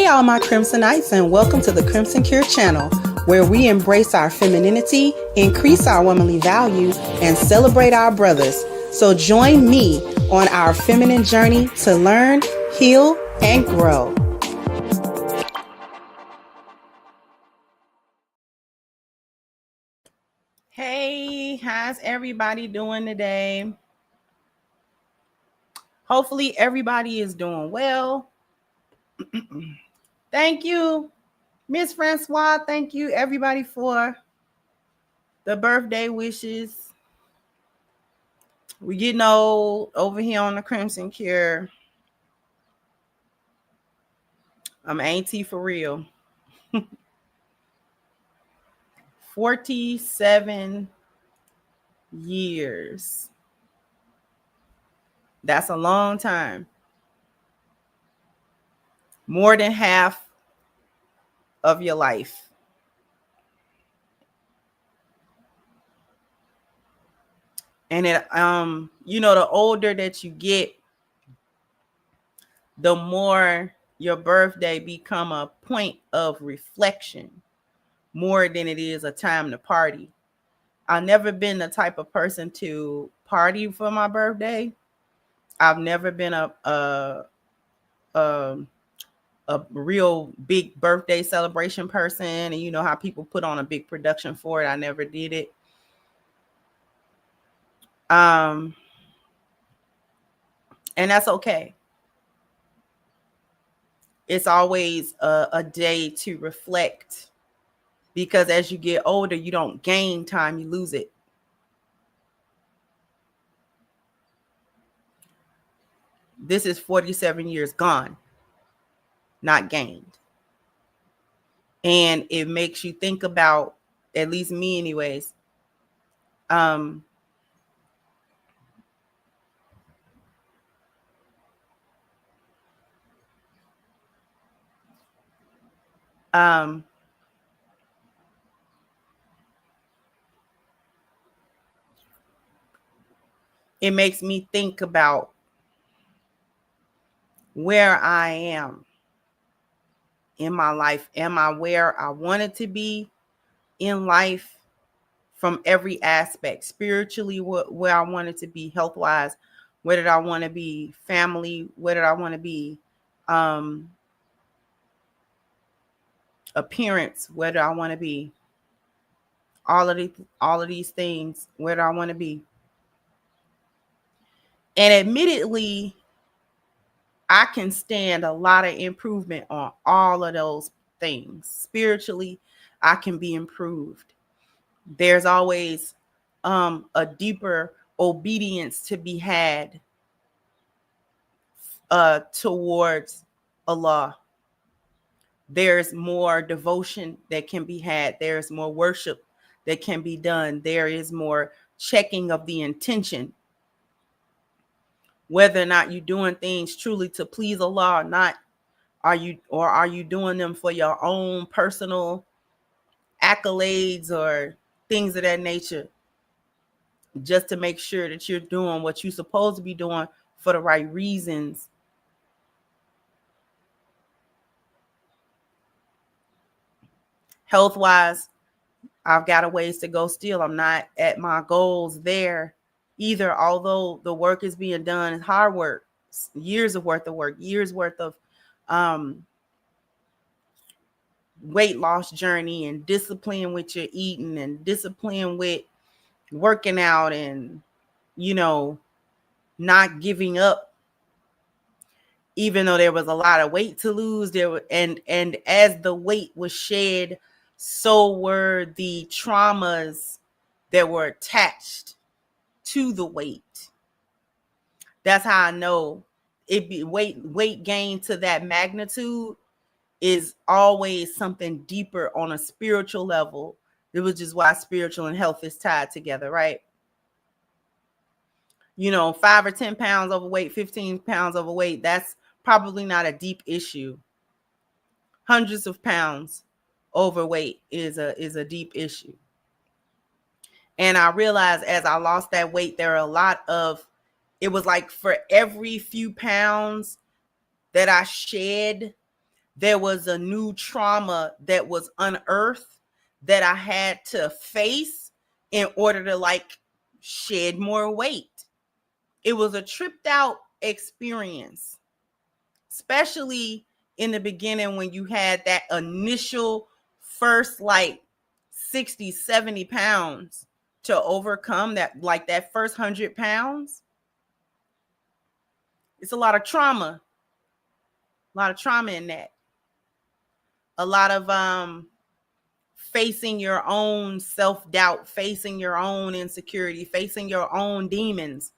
Hey, all my Crimsonites, and welcome to the Crimson Cure channel, where we embrace our femininity, increase our womanly value, and celebrate our brothers. So join me on our feminine journey to learn, heal, and grow. Hey, how's everybody doing today? Hopefully everybody is doing well. Thank you, Miss Francois. Thank you, everybody, for the birthday wishes. We getting old over here on the Crimson Cure. I'm auntie for real. 47 years. That's a long time. More than half of your life. And it the older that you get, the more your birthday become a point of reflection more than it is a time to party. I've never been the type of person to party for my birthday. I've never been a real big birthday celebration person, and you know how people put on a big production for it. I never did it. And that's okay. It's always a day to reflect, because as you get older, you don't gain time, you lose it. This is 47 years gone, not gained. And it makes you think about, at least me anyways, it makes me think about where I am in my life. Am I where I wanted to be in life from every aspect? Spiritually, where I wanted to be, health-wise, where did I want to be? Family, where did I want to be? Appearance, where do I want to be? All of these things, where do I want to be? And admittedly, I can stand a lot of improvement on all of those things. Spiritually, I can be improved. There's always a deeper obedience to be had towards Allah. There's more devotion that can be had. There's more worship that can be done. There is more checking of the intention, whether or not you're doing things truly to please Allah or not. Are you doing them for your own personal accolades or things of that nature, just to make sure that you're doing what you're supposed to be doing for the right reasons? Health-wise, I've got a ways to go still. I'm not at my goals there either, although the work is being done. It's hard work, years worth of weight loss journey, and discipline with your eating, and discipline with working out, and not giving up, even though there was a lot of weight to lose. And as the weight was shed, so were the traumas that were attached to the weight. That's how I know weight gain to that magnitude is always something deeper on a spiritual level. It was just why spiritual and health is tied together, right? 5 or 10 pounds overweight, 15 pounds overweight, that's probably not a deep issue. Hundreds of pounds overweight is a deep issue. And I realized as I lost that weight, there are it was like for every few pounds that I shed, there was a new trauma that was unearthed that I had to face in order to like shed more weight. It was a tripped out experience, especially in the beginning when you had that initial first like 60, 70 pounds to overcome that, like that first 100 pounds. It's a lot of trauma in that. A lot of facing your own self-doubt, facing your own insecurity, facing your own demons.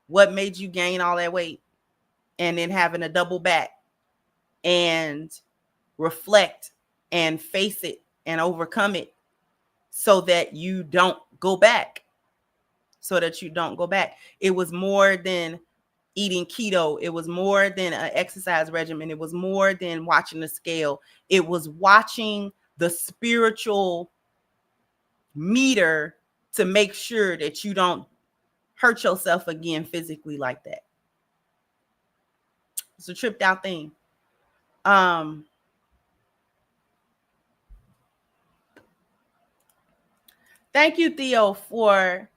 What made you gain all that weight? And then having to double back and reflect and face it and overcome it so that you don't go back. It was more than eating keto. It was more than an exercise regimen. It was more than watching the scale. It was watching the spiritual meter to make sure that you don't hurt yourself again physically like that. It's a tripped out thing. Thank you, Theo, for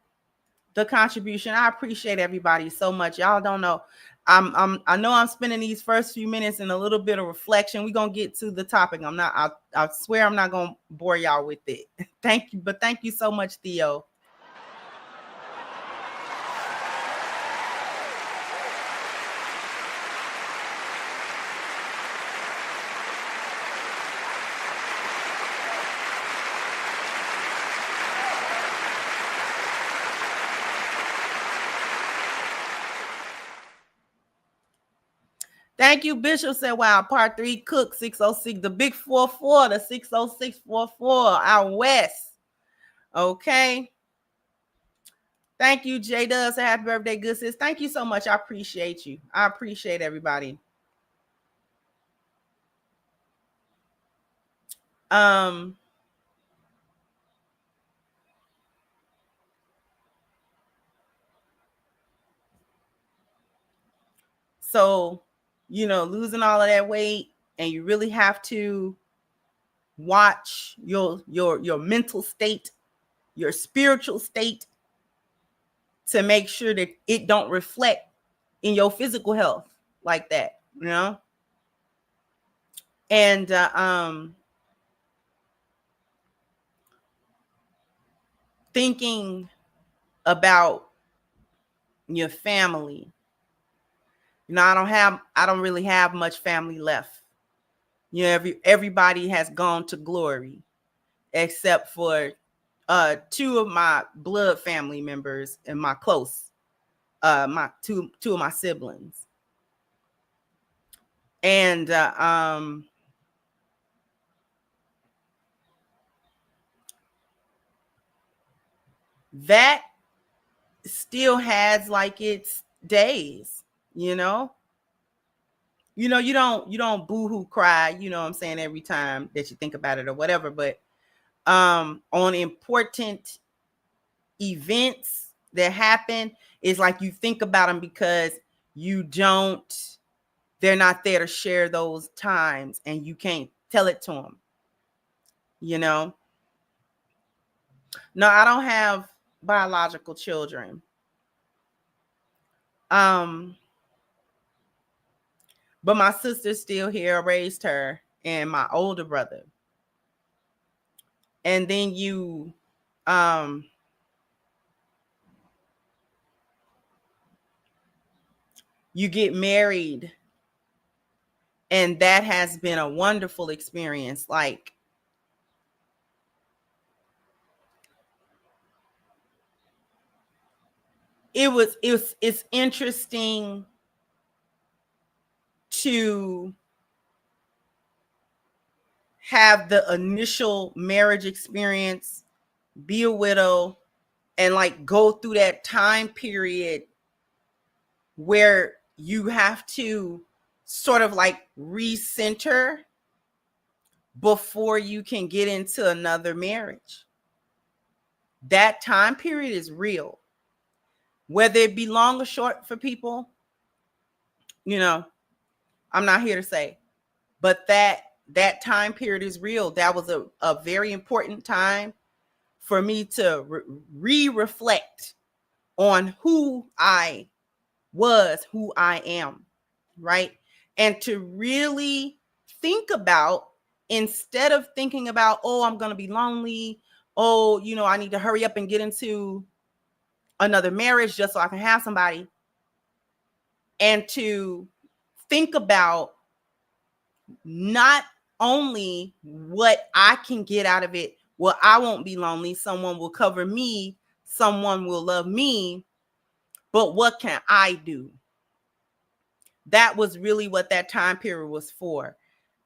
the contribution. I appreciate everybody so much. Y'all don't know. I know I'm spending these first few minutes in a little bit of reflection. We're gonna get to the topic. I swear I'm not gonna bore y'all with it. Thank you, but thank you so much, Theo. Thank you, Bishop said, wow, part 3, Cook 606, the big 44, the 60644 out west. Okay. Thank you, J Dubs. Happy birthday, good sis. Thank you so much. I appreciate you. I appreciate everybody. So, losing all of that weight, and you really have to watch your mental state, your spiritual state, to make sure that it don't reflect in your physical health like that, and thinking about your family. I don't really have much family left. Everybody has gone to glory except for 2 of my blood family members and my close, my two of my siblings. And that still has like its days, you don't boo-hoo cry, what I'm saying, every time that you think about it or whatever, but on important events that happen, it's like you think about them because they're not there to share those times, and you can't tell it to them, No, I don't have biological children. But my sister's still here, raised her, and my older brother. And then you get married, and that has been a wonderful experience. Like, it's interesting to have the initial marriage experience, be a widow, and like go through that time period where you have to sort of like recenter before you can get into another marriage. That time period is real. Whether it be long or short for people, I'm not here to say. But that time period is real. That was a very important time for me to reflect on who I was, who I am, right? And to really think about, instead of thinking about, oh, I'm going to be lonely. Oh, I need to hurry up and get into another marriage just so I can have somebody. And to think about not only what I can get out of it, well, I won't be lonely. Someone will cover me. Someone will love me. But what can I do? That was really what that time period was for.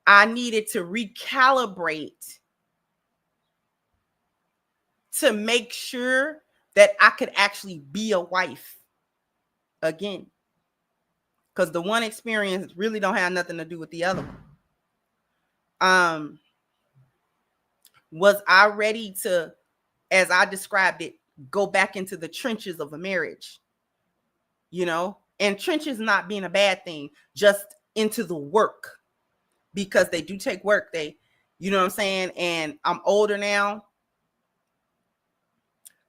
I needed to recalibrate to make sure that I could actually be a wife again. Because the one experience really don't have nothing to do with the other one. Was I ready to, as I described it, go back into the trenches of a marriage? And trenches not being a bad thing, just into the work, because they do take work. You know what I'm saying? And I'm older now.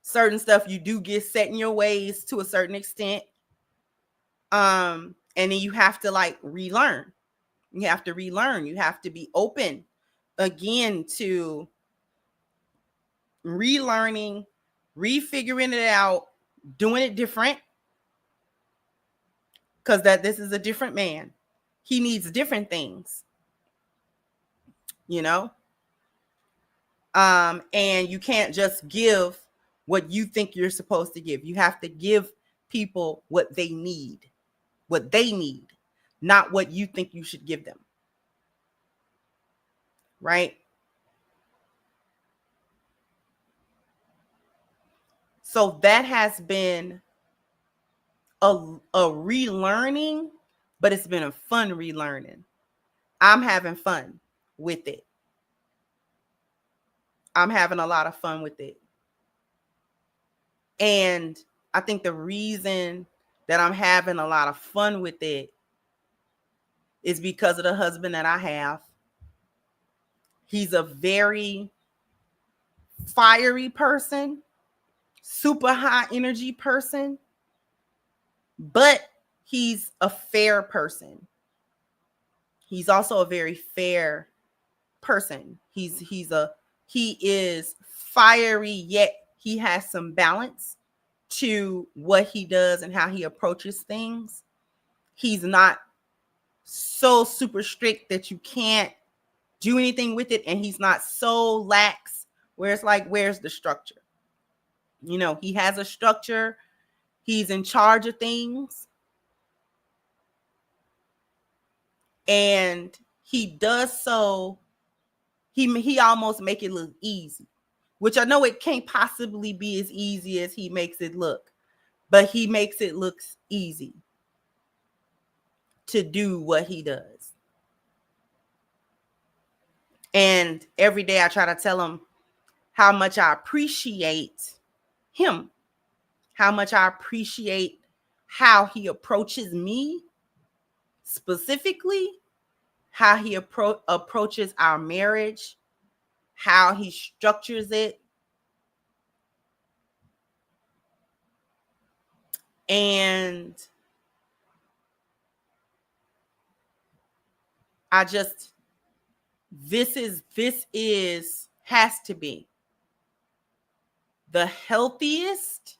Certain stuff you do get set in your ways to a certain extent. And then you have to relearn. You have to relearn. You have to be open again to relearning, refiguring it out, doing it different. Because this is a different man. He needs different things. And you can't just give what you think you're supposed to give. You have to give people what they need, not what you think you should give them. Right? So that has been a relearning, but it's been a fun relearning. I'm having fun with it. I'm having a lot of fun with it. And I think the reason that I'm having a lot of fun with it is because of the husband that I have. He's a very fiery person, super high energy person, but he's a fair person. He's also a very fair person. He is fiery, yet he has some balance to what he does and how he approaches things. He's not so super strict that you can't do anything with it, and he's not so lax where it's like, where's the structure? He has a structure. He's in charge of things, and he does so. He almost make it look easy, which I know it can't possibly be as easy as he makes it look, but he makes it look easy to do what he does. And every day I try to tell him how much I appreciate him, how much I appreciate how he approaches me specifically, how he approaches our marriage, how he structures it. And I just, this has to be the healthiest,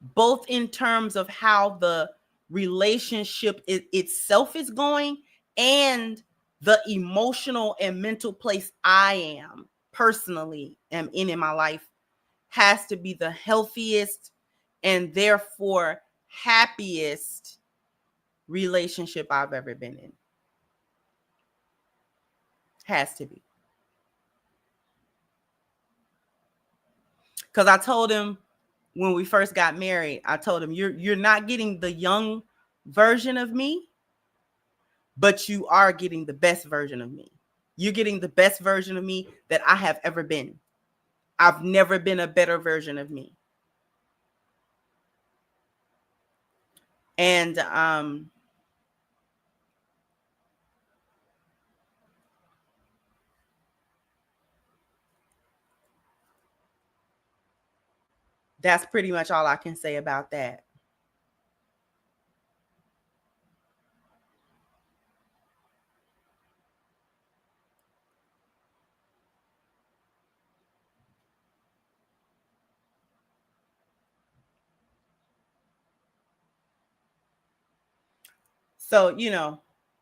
both in terms of how the relationship itself is going and the emotional and mental place I am personally am in my life, has to be the healthiest and therefore happiest relationship I've ever been in. Has to be. Because I told him when we first got married, I told him, you're not getting the young version of me, but you are getting the best version of me. You're getting the best version of me that I have ever been. I've never been a better version of me. And That's pretty much all I can say about that. So,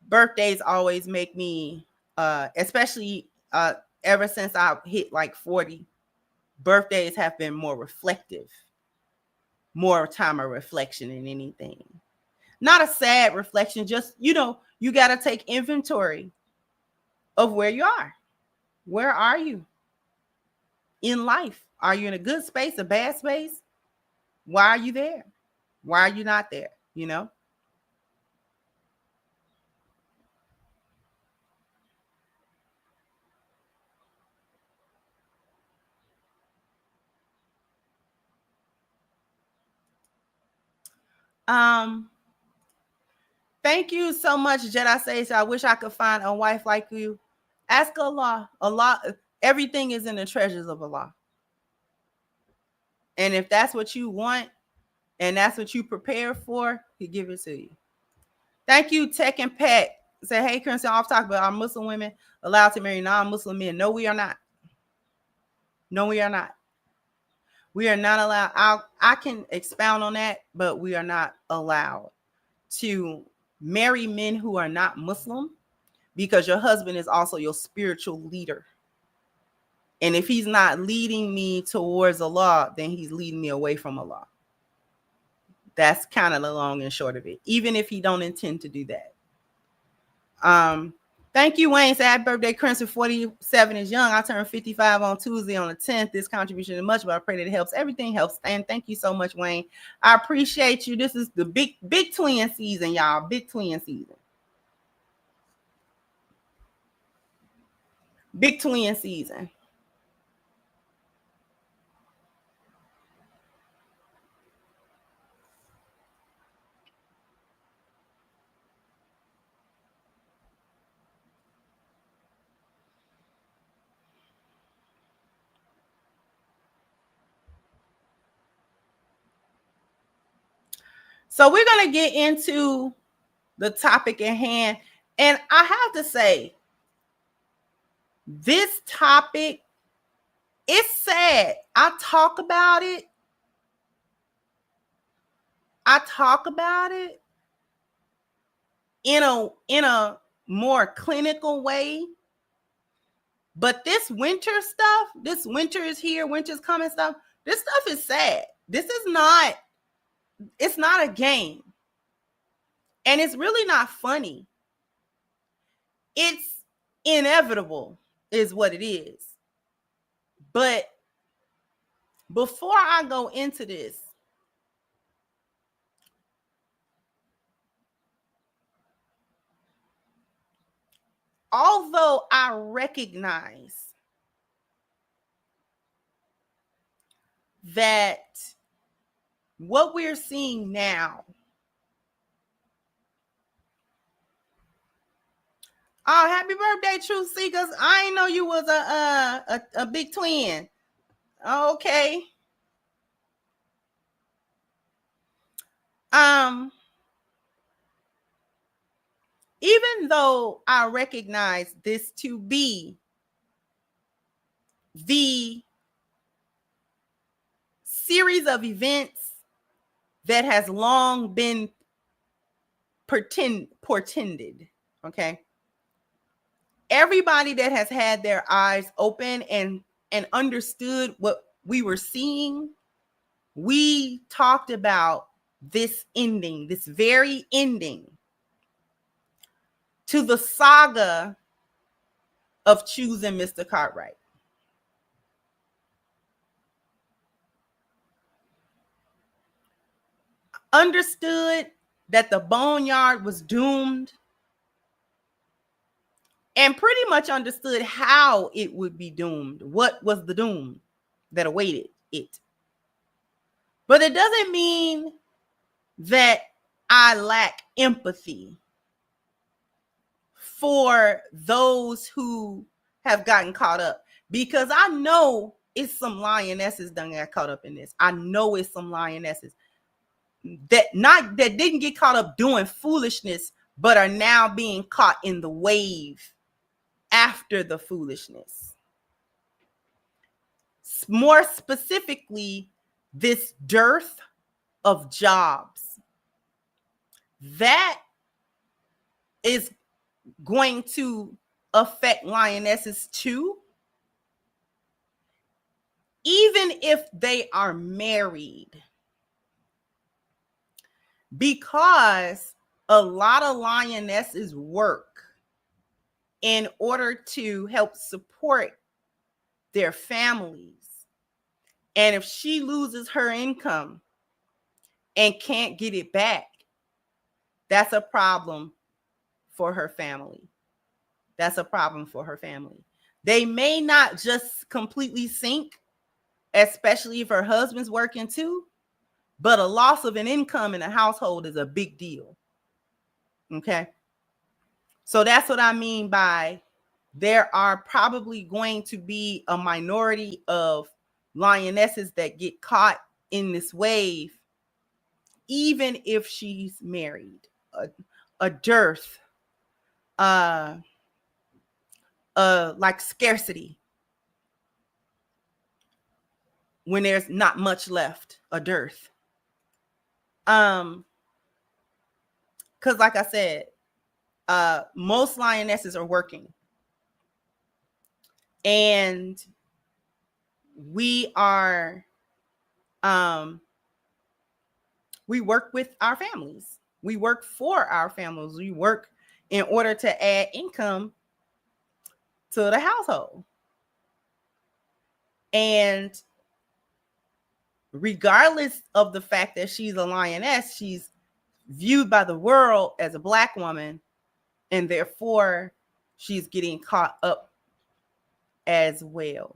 birthdays always make me, especially ever since I hit like 40, birthdays have been more reflective, more time of reflection than anything. Not a sad reflection, just, you got to take inventory of where you are. Where are you in life? Are you in a good space, a bad space? Why are you there? Why are you not there? Um, Thank you so much, Jedi Sage. I wish I could find a wife like you. Ask Allah. Allah, everything is in the treasures of Allah. And if that's what you want and that's what you prepare for, He give it to you. Thank you, Tech and Pet. Say, hey, Crimson, off talk, but are Muslim women allowed to marry non-Muslim men? No, we are not. No, we are not. We are not allowed. I can expound on that, but we are not allowed to marry men who are not Muslim, because your husband is also your spiritual leader. And if he's not leading me towards Allah, then he's leading me away from Allah. That's kind of the long and short of it, even if he don't intend to do that. Thank you, Wayne. Say happy birthday, Crimson. 47 is young. I turned 55 on Tuesday on the 10th. This contribution is much, but I pray that it helps. Everything helps. And thank you so much, Wayne. I appreciate you. This is the big twin season, y'all. Big twin season. Big twin season. So we're going to get into the topic at hand. And I have to say, this topic, it's sad. I talk about it. In a more clinical way. But this winter stuff, this winter is here, winter's coming stuff, this stuff is sad. It's not a game. And it's really not funny. It's inevitable is what it is. But before I go into this, although I recognize that what we're seeing now, oh, happy birthday, Truth Seekers. I didn't know you was a big twin. Okay. Even though I recognize this to be the series of events that has long been portended, okay? Everybody that has had their eyes open and understood what we were seeing, we talked about this ending, this very ending to the saga of choosing Mr. Cartwright. Understood that the boneyard was doomed, and pretty much understood how it would be doomed. What was the doom that awaited it? But it doesn't mean that I lack empathy for those who have gotten caught up, because I know it's some lionesses done got caught up in this. I know it's some lionesses that didn't get caught up doing foolishness, but are now being caught in the wave after the foolishness. More specifically, this dearth of jobs. That is going to affect lionesses too, even if they are married, because a lot of lionesses work in order to help support their families. And if she loses her income and can't get it back, that's a problem for her family. That's a problem for her family. They may not just completely sink, especially if her husband's working too, but a loss of an income in a household is a big deal. Okay. So that's what I mean by there are probably going to be a minority of lionesses that get caught in this wave, even if she's married. A dearth, like scarcity, when there's not much left, a dearth. Because like I said, most lionesses are working, and we are we work with our families. We work for our families. We work in order to add income to the household. And regardless of the fact that she's a lioness, she's viewed by the world as a Black woman, and therefore she's getting caught up as well.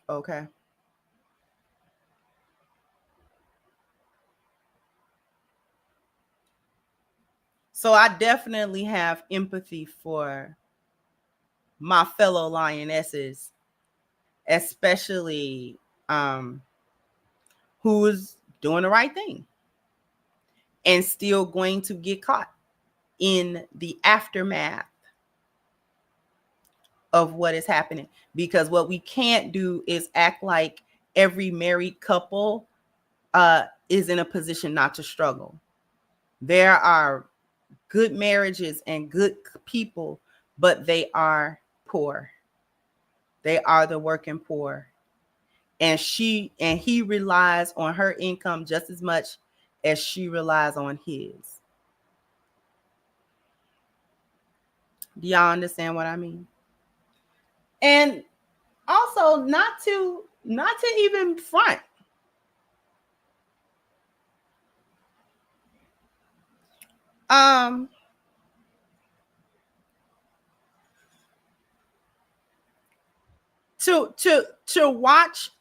Okay. So I definitely have empathy for my fellow lionesses, especially who's doing the right thing and still going to get caught in the aftermath of what is happening. Because what we can't do is act like every married couple is in a position not to struggle. There are good marriages and good people, but they are poor. They are the working poor. And he relies on her income just as much as she relies on his. Do y'all understand what I mean? And also not to even front.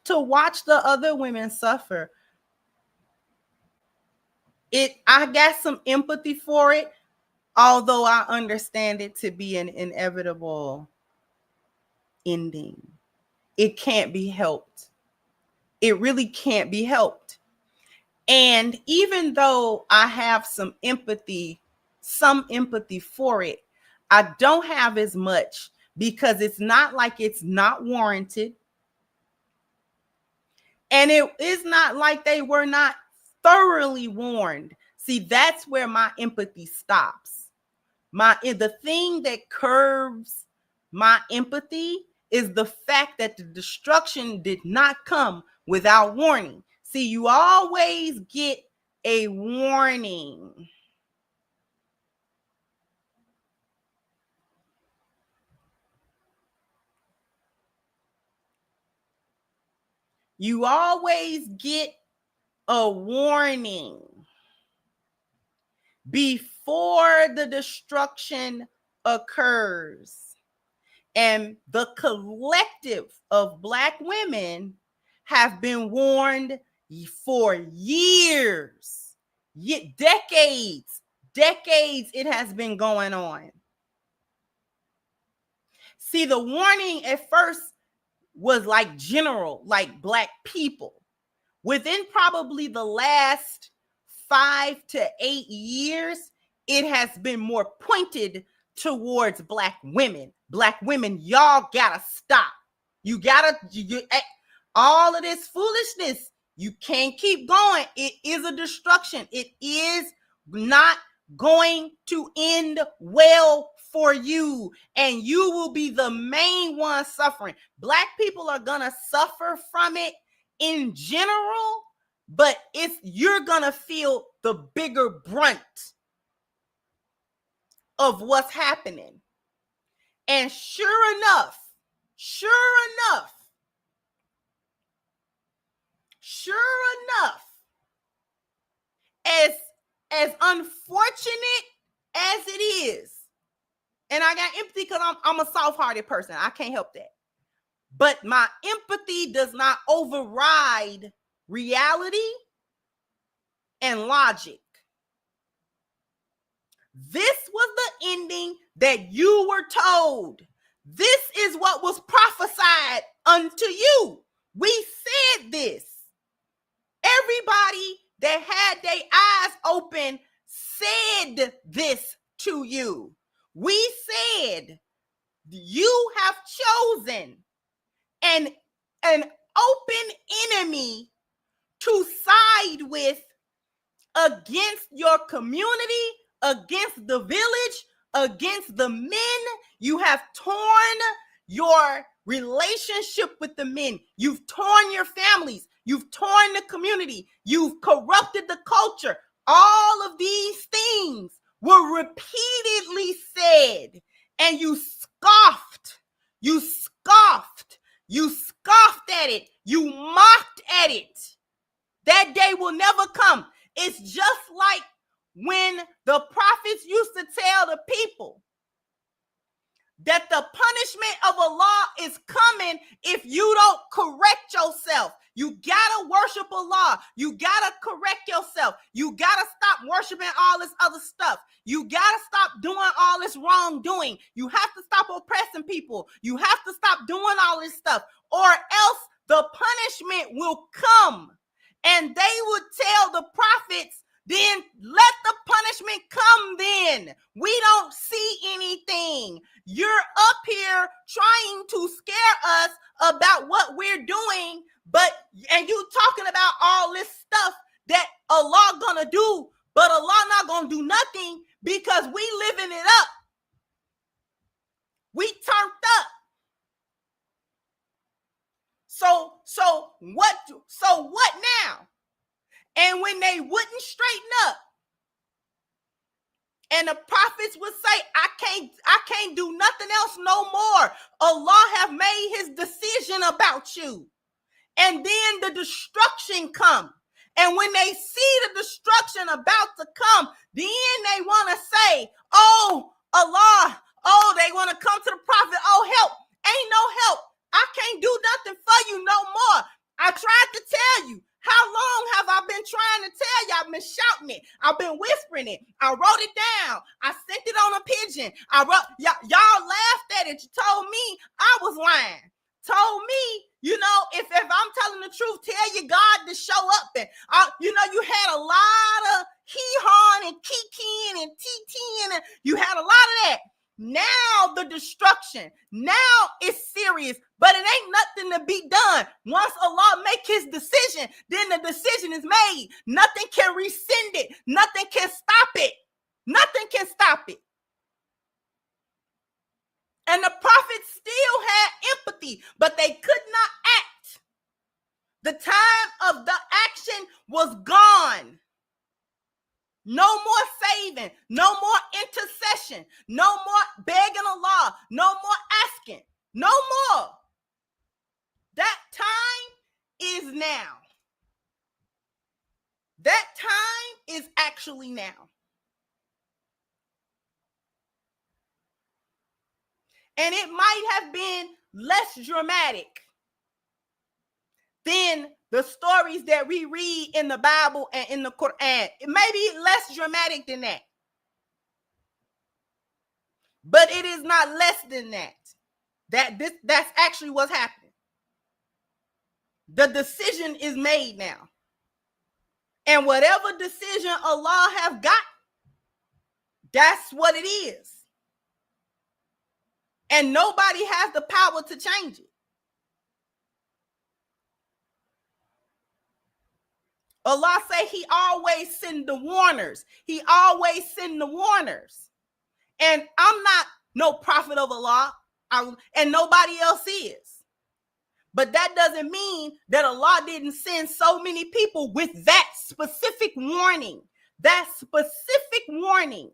To watch the other women suffer, I got some empathy for it, although I understand it to be an inevitable ending. It can't be helped. It really can't be helped. And even though I have some empathy for it, I don't have as much, because it's not like it's not warranted. And it is not like they were not thoroughly warned. See, that's where my empathy stops. The thing that curbs my empathy is the fact that the destruction did not come without warning. See, you always get a warning. You always get a warning before the destruction occurs. And the collective of Black women have been warned for years, decades it has been going on. See, the warning at first was like general, like Black people. Within probably the last 5 to 8 years, it has been more pointed towards Black women. Black women, y'all gotta stop. You gotta, all of this foolishness, you can't keep going. It is a destruction. It is not going to end well for you, and you will be the main one suffering. Black people are gonna suffer from it in general, but you're gonna feel the bigger brunt of what's happening. And sure enough, as unfortunate as it is, and I got empathy because I'm a soft-hearted person. I can't help that. But my empathy does not override reality and logic. This was the ending that you were told. This is what was prophesied unto you. We said this. Everybody that had their eyes open said this to you. We said, you have chosen an open enemy to side with against your community, against the village, against the men. You have torn your relationship with the men. You've torn your families. You've torn the community. You've corrupted the culture. All of these things were repeatedly said, and you scoffed. You scoffed. You scoffed at it. You mocked at it. That day will never come. It's just like when the prophets used to tell the people that the punishment of Allah is coming if you don't correct yourself. You gotta worship Allah. You gotta correct yourself. You gotta stop worshiping all this other stuff. You gotta stop doing all this wrongdoing. You have to stop oppressing people. You have to stop doing all this stuff, or else the punishment will come. And they would tell the prophets, then let the punishment come then. We don't see anything. You're up here trying to scare us about what we're doing, and you talking about all this stuff that Allah gonna do, but Allah not gonna do nothing because we living it up. We turned up. So what now? And when they wouldn't straighten up, and the prophets would say, I can't do nothing else no more. Allah have made his decision about you. And then the destruction come. And when they see the destruction about to come, then they want to say, oh, Allah, oh, they want to come to the prophet, oh, help. Ain't no help. I can't do nothing for you no more. I tried to tell you. How long have I been trying to tell you? I've been shouting it. I've been whispering it. I wrote it down. I sent it on a pigeon. Y'all laughed at it. You told me I was lying. Told me, if I'm telling the truth, tell your God to show up. And, you had a lot of hee-haw and kiki and tt, and you had a lot of that. Now the destruction. Now it's serious, but it ain't nothing to be done. Once Allah make his decision, then the decision is made. Nothing can rescind it. Nothing can stop it. Nothing can stop it. And the prophets still had empathy, but they could not act. The time of the action was gone. No more saving, no more intercession, no more begging Allah, no more asking, no more. That time is now. That time is actually now. And it might have been less dramatic than the stories that we read in the Bible and in the Quran. It may be less dramatic than that. But it is not less than that. That's actually what's happening. The decision is made now. And whatever decision Allah have got, that's what it is. And nobody has the power to change it. Allah say he always send the warners. He always send the warners. And I'm not no prophet of Allah, and nobody else is. But that doesn't mean that Allah didn't send so many people with that specific warning. That specific warning.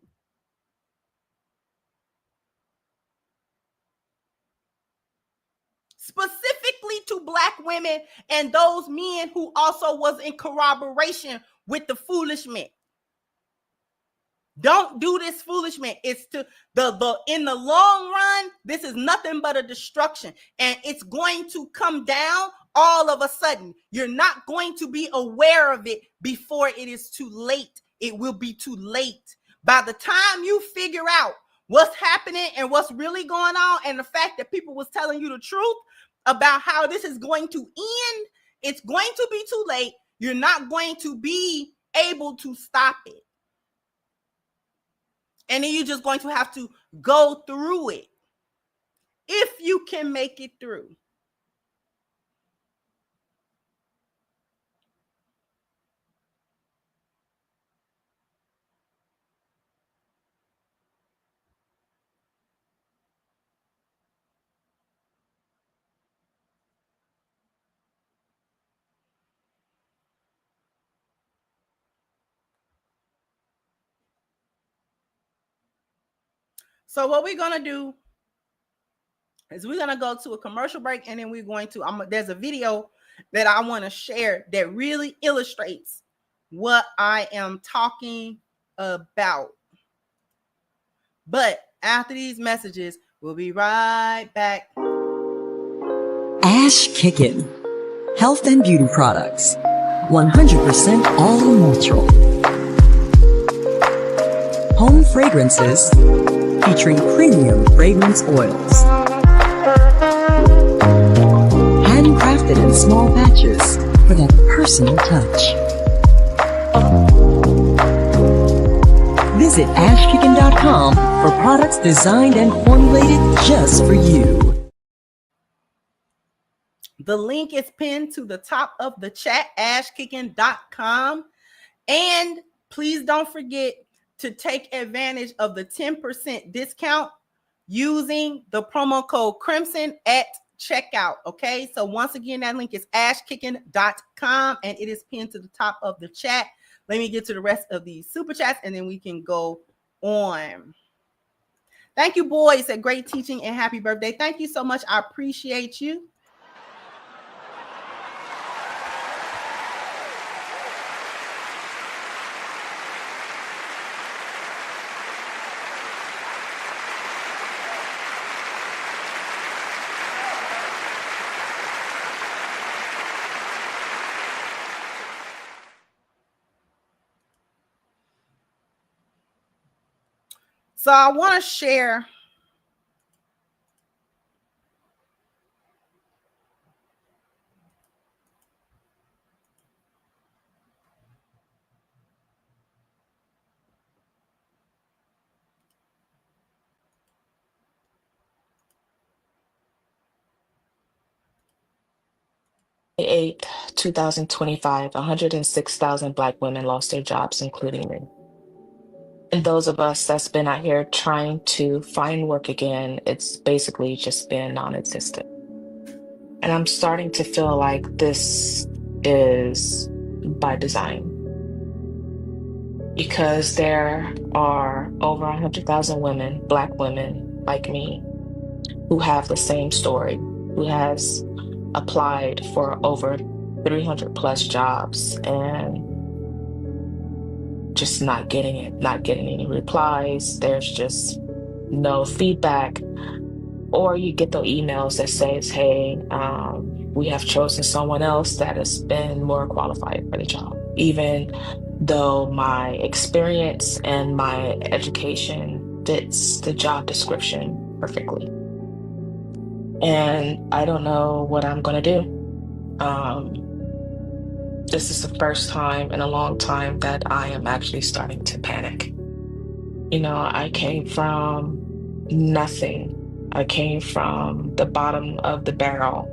Specifically to Black women and those men who also was in corroboration with the foolishness. Don't do this foolishness. It's to the in the long run, this is nothing but a destruction. And it's going to come down all of a sudden. You're not going to be aware of it before it is too late. It will be too late. By the time you figure out what's happening and what's really going on, and the fact that people was telling you the truth about how this is going to end, it's going to be too late. You're not going to be able to stop it. And then you're just going to have to go through it if you can make it through. So what we're going to do is we're going to go to a commercial break, and then we're going to, there's a video that I want to share that really illustrates what I am talking about. But after these messages, we'll be right back. Ash Kickin'. Health and beauty products. 100% all natural. Home fragrances featuring premium fragrance oils. Handcrafted in small batches for that personal touch. Visit ashkickin.com for products designed and formulated just for you. The link is pinned to the top of the chat, ashkickin.com. And please don't forget to take advantage of the 10% discount using the promo code Crimson at checkout. Okay, so once again, that link is ashkickin.com and it is pinned to the top of the chat. Let me get to the rest of these super chats and then we can go on. Thank you, boys. A great teaching and happy birthday. Thank you so much. I appreciate you. So I want to share May 8th, 2025, 106,000 Black women lost their jobs, including me. And those of us that's been out here trying to find work again, it's basically just been non-existent. And I'm starting to feel like this is by design. Because there are over 100,000 women, Black women like me, who have the same story, who has applied for over 300 plus jobs and just not getting it, not getting any replies. There's just no feedback. Or you get the emails that says, hey, we have chosen someone else that has been more qualified for the job. Even though my experience and my education fits the job description perfectly. and I don't know what I'm going to do. This is the first time in a long time that I am actually starting to panic. I came from nothing. I came from the bottom of the barrel,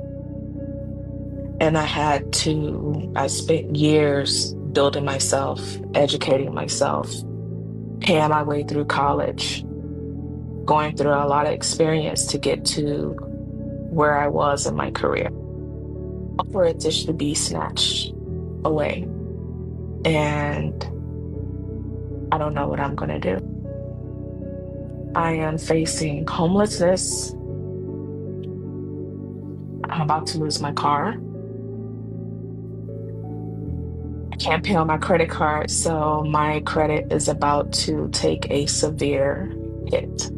and I spent years building myself, educating myself, paying my way through college, going through a lot of experience to get to where I was in my career, for it just to be snatched away. And I don't know what I'm going to do. I am facing homelessness. I'm about to lose my car. I can't pay on my credit card, so my credit is about to take a severe hit.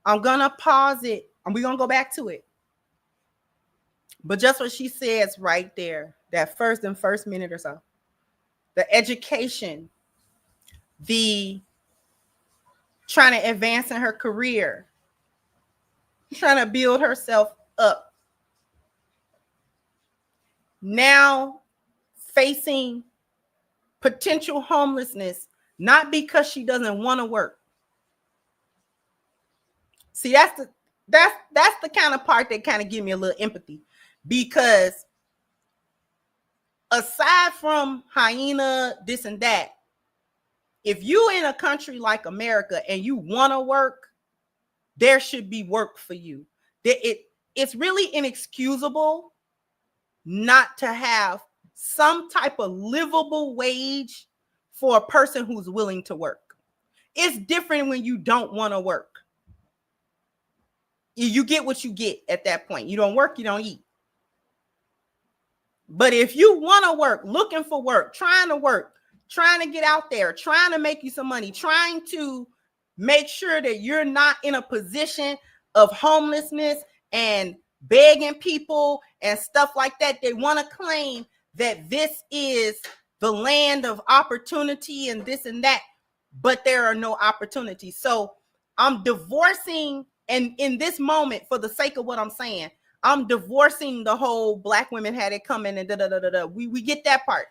I'm gonna pause it and we're gonna go back to it. But just what she says right there, that first minute or so, the education, the trying to advance in her career, trying to build herself up. Now facing potential homelessness, not because she doesn't want to work. See, that's the kind of part that kind of give me a little empathy, because aside from hyena, this and that, if you in a country like America and you want to work, there should be work for you. It's really inexcusable not to have some type of livable wage for a person who's willing to work. It's different when you don't want to work. You get what you get at that point. You don't work, you don't eat. But if you want to work, looking for work, trying to get out there, trying to make you some money, trying to make sure that you're not in a position of homelessness and begging people and stuff like that, they want to claim that this is the land of opportunity and this and that, but there are no opportunities. So I'm divorcing, and in this moment, for the sake of what I'm saying, I'm divorcing the whole black women had it coming and da-da-da-da-da. We get that part.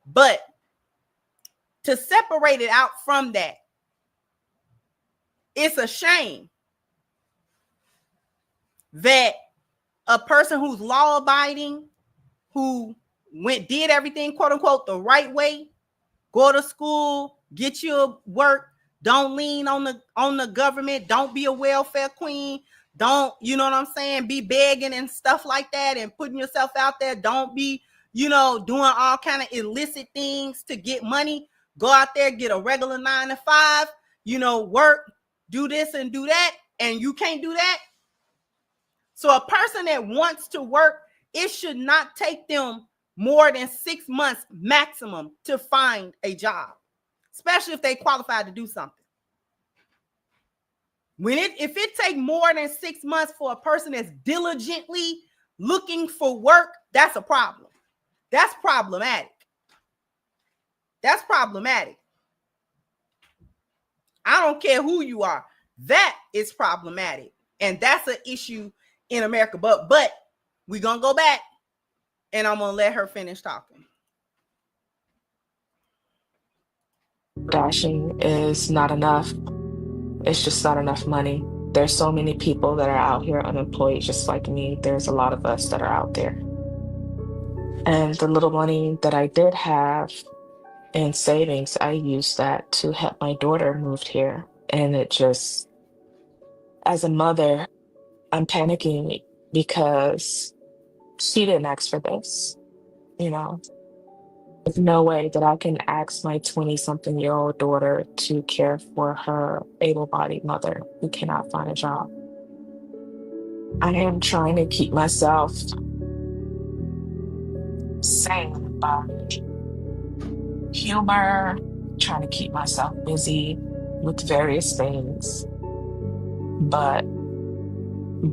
But to separate it out from that, it's a shame that a person who's law abiding, who did everything, quote unquote, the right way, go to school, get you work, don't lean on the government, don't be a welfare queen, don't, you know what I'm saying, be begging and stuff like that and putting yourself out there, don't be, doing all kind of illicit things to get money. Go out there, get a regular 9 to 5, work, do this and do that, and you can't do that. So a person that wants to work, it should not take them more than 6 months maximum to find a job, especially if they qualified to do something. If it takes more than 6 months for a person that's diligently looking for work, that's a problem. That's problematic. That's problematic. I don't care who you are. That is problematic. And that's an issue in America. But we're going to go back and I'm going to let her finish talking. Dashing is not enough. It's just not enough money. There's so many people that are out here unemployed, just like me. There's a lot of us that are out there. And the little money that I did have in savings, I used that to help my daughter move here. And it just, as a mother, I'm panicking because she didn't ask for this. There's no way that I can ask my 20-something-year-old daughter to care for her able-bodied mother who cannot find a job. I am trying to keep myself sane by humor, trying to keep myself busy with various things. But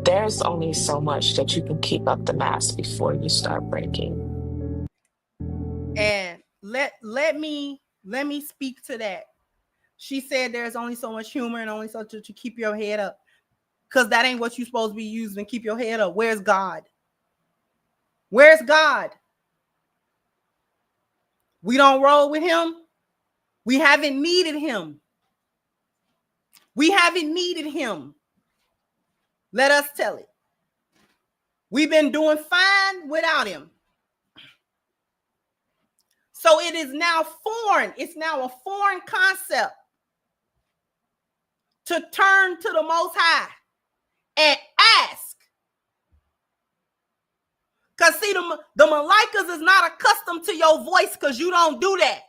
there's only so much that you can keep up the mask before you start breaking. And let me speak to that. She said there's only so much humor and only so much to keep your head up. Because that ain't what you're supposed to be using. Keep your head up. Where's God? Where's God? We don't roll with him. We haven't needed him. We haven't needed him. Let us tell it. We've been doing fine without him. So it is now foreign. It's now a foreign concept to turn to the Most High and ask. Because see, the Malaikas is not accustomed to your voice because you don't do that.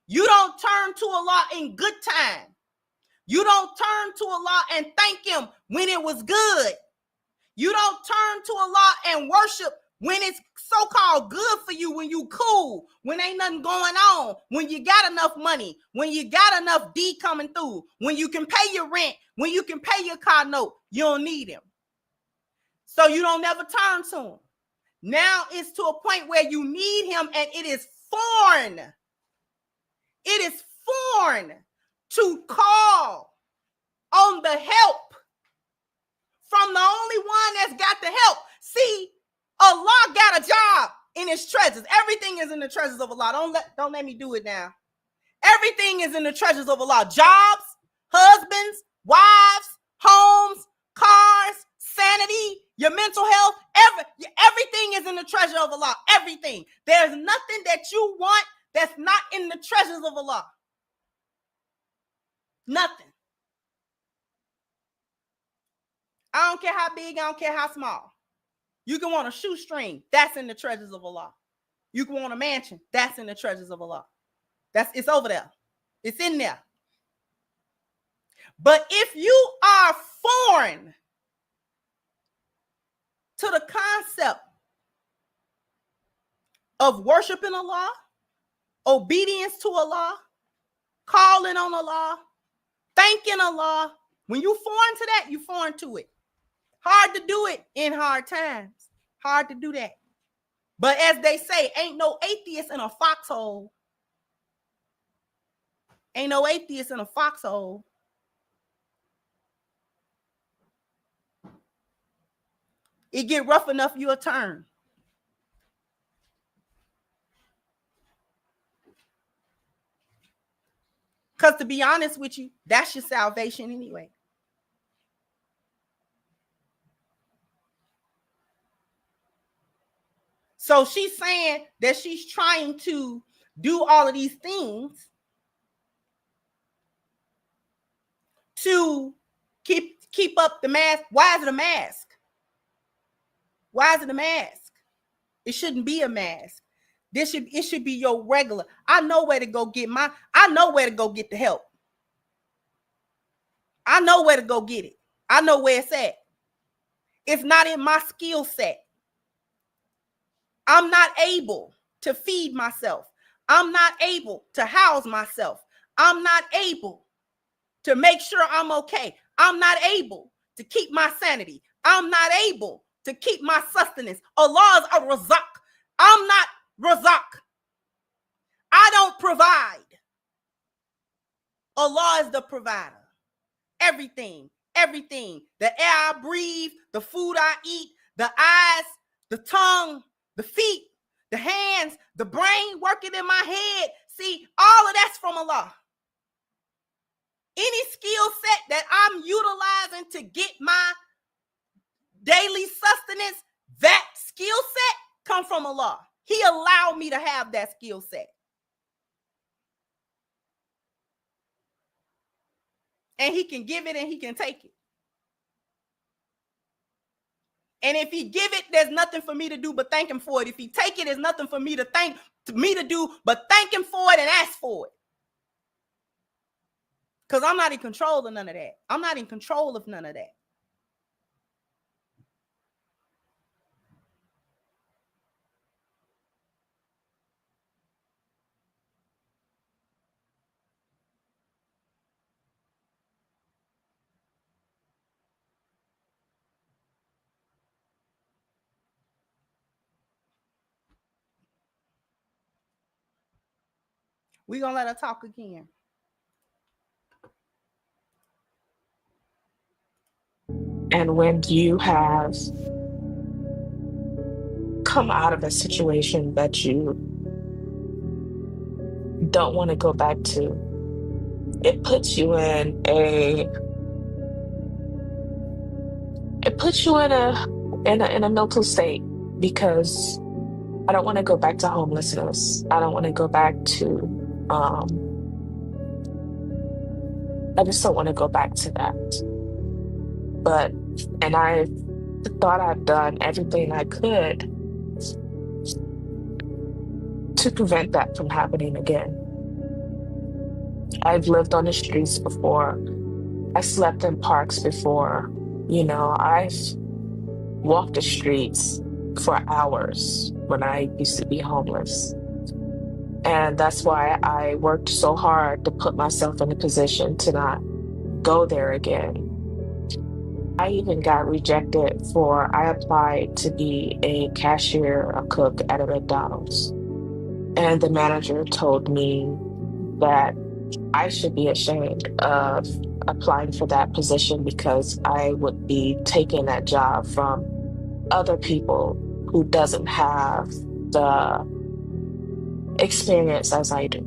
You don't turn to Allah in good time. You don't turn to Allah and thank him when it was good. You don't turn to Allah and worship when it's so-called good for you, when you cool, when ain't nothing going on, when you got enough money, when you got enough D coming through, when you can pay your rent, when you can pay your car note. You don't need him. So you don't never turn to him. Now it's to a point where you need him, and it is foreign. It is foreign to call on the help from the only one that's got the help. See, Allah got a job in his treasures. Everything is in the treasures of Allah. Don't let me do it now. Everything is in the treasures of Allah. Jobs, husbands, wives, homes, cars, sanity, your mental health, everything is in the treasure of Allah. Everything. There's nothing that you want that's not in the treasures of Allah. Nothing. I don't care how big, I don't care how small. You can want a shoestring, that's in the treasures of Allah. You can want a mansion, that's in the treasures of Allah. It's over there. It's in there. But if you are foreign to the concept of worshiping Allah, obedience to Allah, calling on Allah, thanking Allah, when you foreign to that, you foreign to it. Hard to do it in hard times. Hard to do that. But as they say, ain't no atheist in a foxhole. Ain't no atheist in a foxhole. It get rough enough, you'll turn. Because to be honest with you, that's your salvation anyway. So she's saying that she's trying to do all of these things to keep up the mask. Why is it a mask? Why is it a mask? It shouldn't be a mask. It should be your regular. I know where to go get the help. I know where to go get it. I know where it's at. It's not in my skill set. I'm not able to feed myself. I'm not able to house myself. I'm not able to make sure I'm okay. I'm not able to keep my sanity. I'm not able to keep my sustenance. Allah is a razak. I'm not razak. I don't provide. Allah is the provider. Everything. The air I breathe, the food I eat, the eyes, the tongue, the feet, the hands, the brain working in my head. See, all of that's from Allah. Any skill set that I'm utilizing to get my daily sustenance, that skill set come from Allah. He allowed me to have that skill set. And he can give it and he can take it. And if he give it, there's nothing for me to do but thank him for it. If he take it, there's nothing for me to do but thank him for it and ask for it. Because I'm not in control of none of that. I'm not in control of none of that. We're going to let her talk again. And when you have come out of a situation that you don't want to go back to, it puts you in a mental state, because I don't want to go back to homelessness. I don't want to go back to um I just don't want to go back to that. But and I thought I've done everything I could to prevent that from happening again. I've lived on the streets before. I slept in parks before. I've walked the streets for hours when I used to be homeless. And that's why I worked so hard to put myself in a position to not go there again. I even got rejected I applied to be a cashier, a cook at a McDonald's. And the manager told me that I should be ashamed of applying for that position, because I would be taking that job from other people who doesn't have the experience as I do.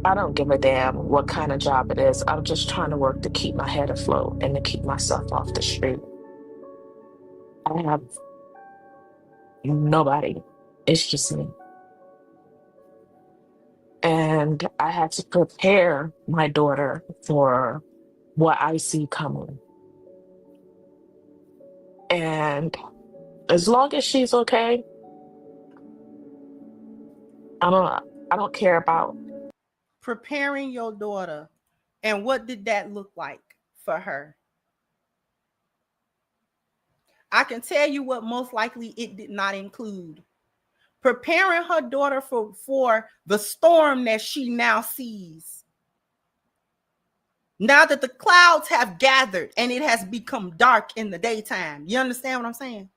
I don't give a damn what kind of job it is. I'm just trying to work to keep my head afloat and to keep myself off the street. I have nobody. It's just me. And I had to prepare my daughter for what I see coming. And as long as she's okay, I don't care about preparing your daughter. And what did that look like for her? I can tell you what most likely it did not include. Preparing her daughter for the storm that she now sees. Now that the clouds have gathered and it has become dark in the daytime. You understand what I'm saying?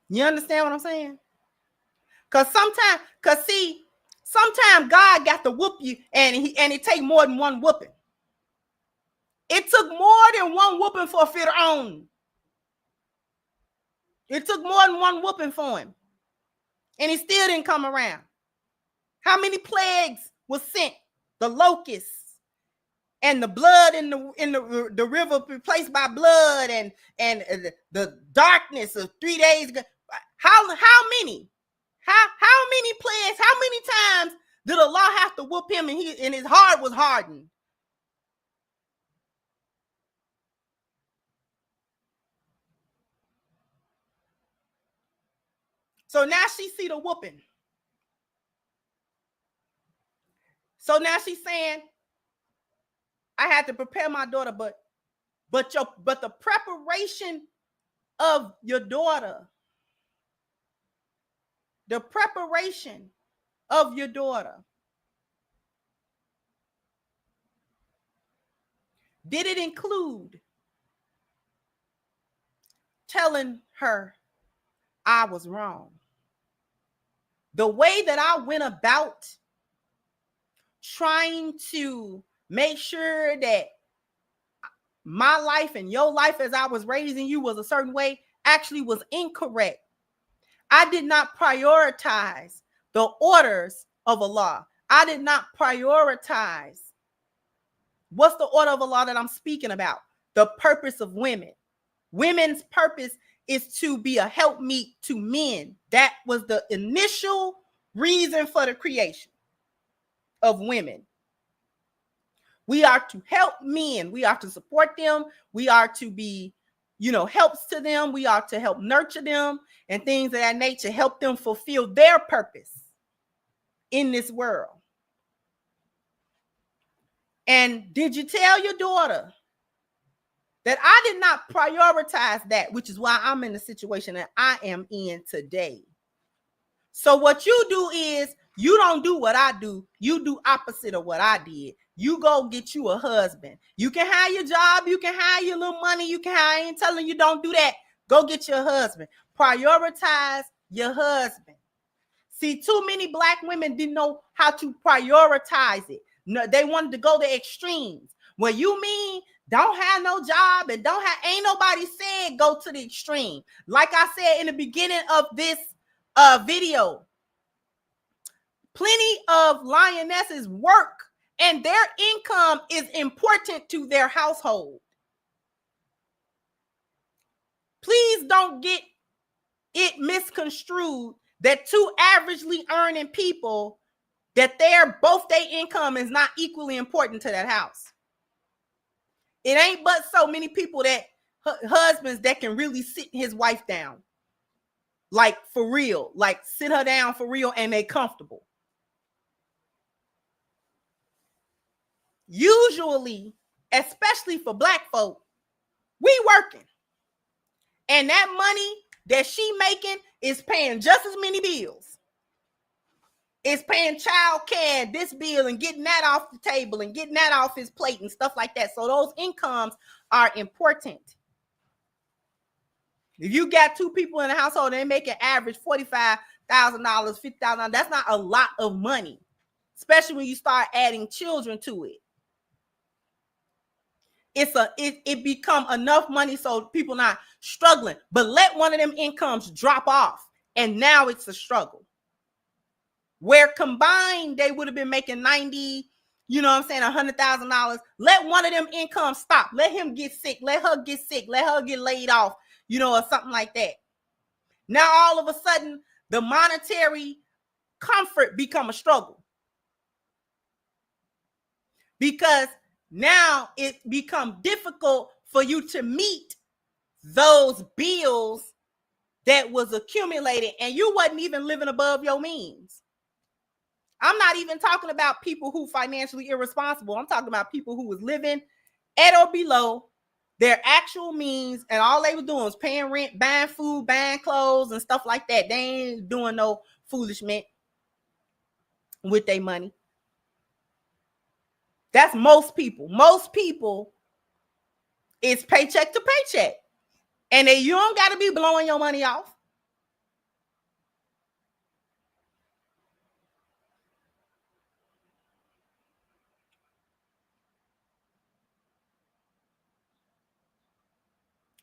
You understand what I'm saying? Sometimes God got to whoop you, and it take more than one whooping. It took more than one whooping for Fir'aun. It took more than one whooping for him. And he still didn't come around. How many plagues was sent? The locusts and the blood in the river replaced by blood, and the darkness of 3 days. How many? How many plagues? How many times did Allah have to whoop him and his heart was hardened? So now she see the whooping. So now she's saying, I had to prepare my daughter, but the preparation of your daughter, the preparation of your daughter, did it include telling her I was wrong? The way that I went about trying to make sure that my life and your life as I was raising you was a certain way actually was incorrect. I did not prioritize the orders of Allah. I did not prioritize. What's the order of Allah that I'm speaking about? The purpose of women. Women's purpose is to be a helpmeet to men. That was the initial reason for the creation of women. We are to help men. We are to support them. We are to be, helps to them. We are to help nurture them and things of that nature, help them fulfill their purpose in this world. And did you tell your daughter that I did not prioritize that, which is why I'm in the situation that I am in today? So what you do is you don't do what I do. You do opposite of what I did. You go get you a husband. You can have your job. You can have your little money. I ain't telling you don't do that. Go get your husband. Prioritize your husband. See, too many Black women didn't know how to prioritize it. No, they wanted to go to extremes. When you mean don't have no job and ain't nobody said go to the extreme. Like I said in the beginning of this video, plenty of lionesses work and their income is important to their household. Please don't get it misconstrued that two averagely earning people, that both their income is not equally important to that house. It ain't but so many people that husbands that can really sit his wife down, like for real, like sit her down for real, and they comfortable. Usually, especially for Black folk, we working, and that money that she making is paying just as many bills. It's paying child care, this bill, and getting that off the table and getting that off his plate and stuff like that. So those incomes are important. If you got two people in the household and they make an average $45,000, $50,000, that's not a lot of money, especially when you start adding children to it. It become enough money so people not struggling. But let one of them incomes drop off, and now it's a struggle. Where combined they would have been making 90, you know what I'm saying, $100,000. Let one of them incomes stop. Let him get sick. Let her get sick. Let her get laid off, you know, or something like that. Now all of a sudden the monetary comfort become a struggle, because now it become difficult for you to meet those bills that was accumulated, and you wasn't even living above your means. I'm not even talking about people who financially irresponsible. I'm talking about people who was living at or below their actual means, and all they were doing was paying rent, buying food, buying clothes, and stuff like that. They ain't doing no foolishness with their money. That's most people. Most people is paycheck to paycheck, and you don't got to be blowing your money off.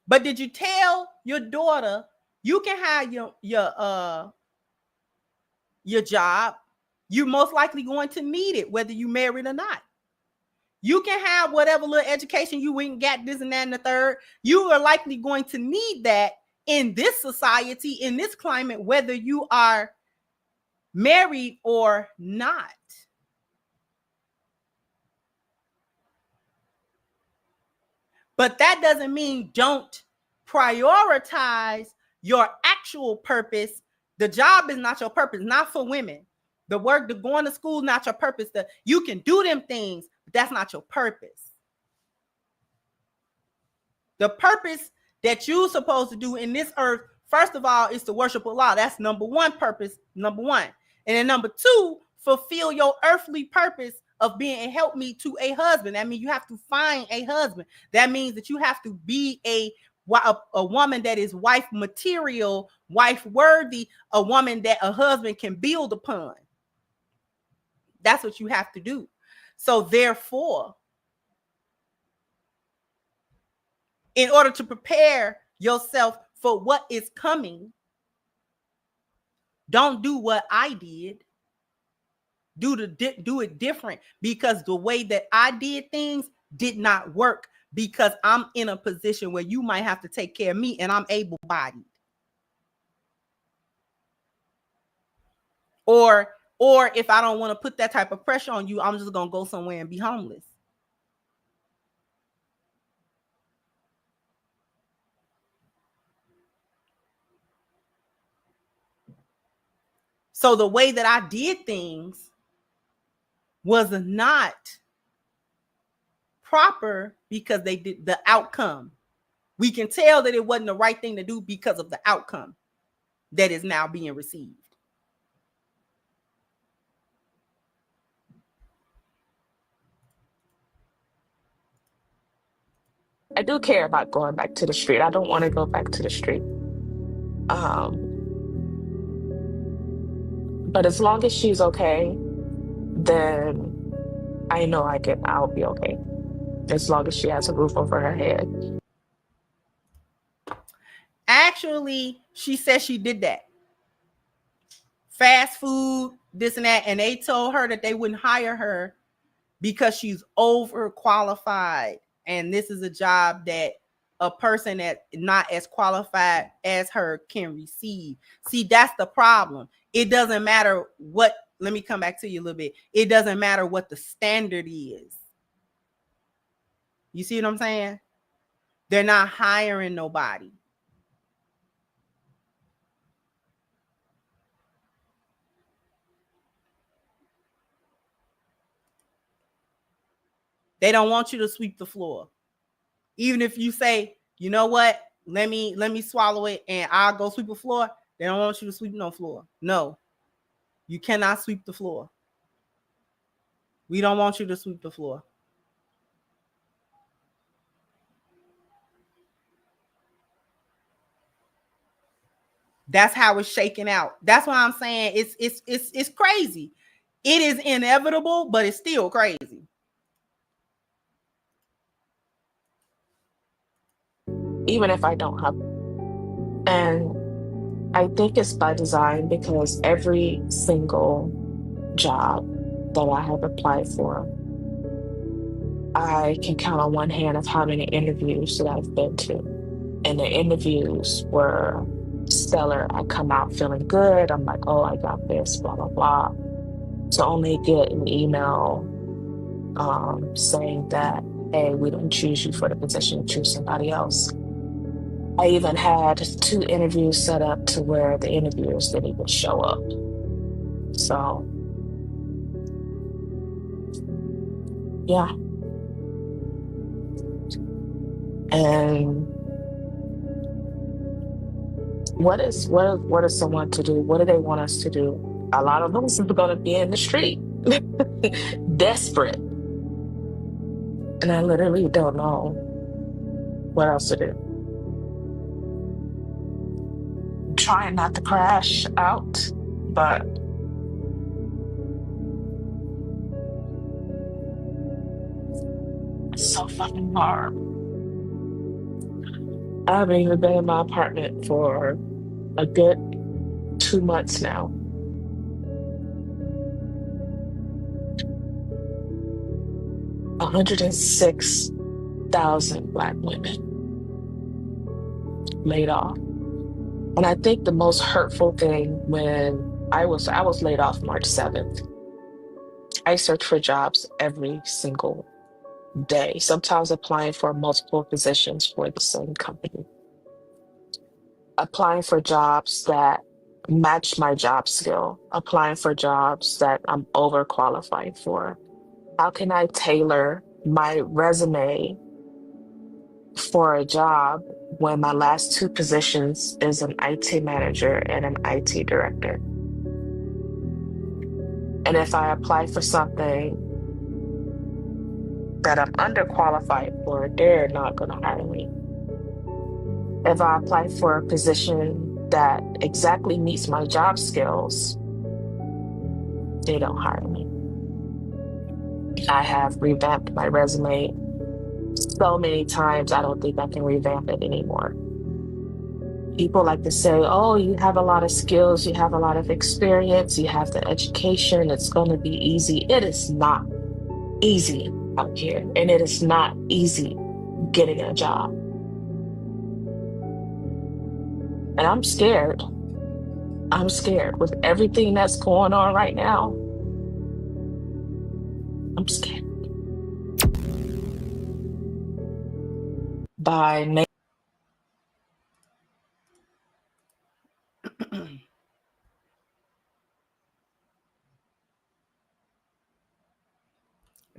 But did you tell your daughter you can have your job? You're most likely going to need it, whether you married or not. You can have whatever little education you went and got, this and that and the third. You are likely going to need that in this society, in this climate, whether you are married or not. But that doesn't mean don't prioritize your actual purpose. The job is not your purpose, not for women. The work, the going to school, not your purpose. You can do them things, but that's not your purpose. The purpose that you're supposed to do in this earth, first of all, is to worship Allah. That's number one purpose, number one. And then number two, fulfill your earthly purpose of being a helpmeet to a husband. That means you have to find a husband. That means that you have to be a woman that is wife material, wife worthy, a woman that a husband can build upon. That's what you have to do. So therefore, in order to prepare yourself for what is coming, don't do what I did. Do it different, because the way that I did things did not work, because I'm in a position where you might have to take care of me, and I'm able-bodied. Or if I don't want to put that type of pressure on you, I'm just going to go somewhere and be homeless. So the way that I did things was not proper because they did the outcome. We can tell that it wasn't the right thing to do because of the outcome that is now being received. I do care about going back to the street. I don't want to go back to the street. But as long as she's okay, then I know I'll be okay. As long as she has a roof over her head. Actually, she said she did that. Fast food, this and that. And they told her that they wouldn't hire her because she's overqualified. And this is a job that a person that not as qualified as her can receive. See, that's the problem. It doesn't matter what, let me come back to you a little bit. It doesn't matter what the standard is. You see what I'm saying? They're not hiring nobody. They don't want you to sweep the floor. Even if you say, you know what, let me swallow it and I'll go sweep the floor. They don't want you to sweep no floor. No, you cannot sweep the floor. We don't want you to sweep the floor. That's how it's shaking out. That's why I'm saying it's crazy. It is inevitable, but it's still crazy. Even if I don't have, and I think it's by design because every single job that I have applied for, I can count on one hand of how many interviews that I've been to. And the interviews were stellar. I come out feeling good. I'm like, oh, I got this, blah, blah, blah. To only get an email saying that, hey, we didn't choose you for the position, choose somebody else. I even had 2 interviews set up to where the interviewers didn't even show up. So, yeah. And what is someone to do? What do they want us to do? A lot of us are going to be in the street, desperate. And I literally don't know what else to do. I'm trying not to crash out, but it's so fucking hard. I haven't even been in my apartment for a good 2 months now. $106,000 Black women laid off. And I think the most hurtful thing when I was laid off March 7th. I search for jobs every single day, sometimes applying for multiple positions for the same company. Applying for jobs that match my job skill, applying for jobs that I'm overqualified for. How can I tailor my resume for a job when my last 2 positions is an IT manager and an IT director? And if I apply for something that I'm underqualified for, they're not going to hire me. If I apply for a position that exactly meets my job skills, they don't hire me. I have revamped my resume so many times, I don't think I can revamp it anymore. People like to say, oh, you have a lot of skills, you have a lot of experience, you have the education, it's going to be easy. It is not easy out here, and it is not easy getting a job. And I'm scared. I'm scared with everything that's going on right now. I'm scared. By May.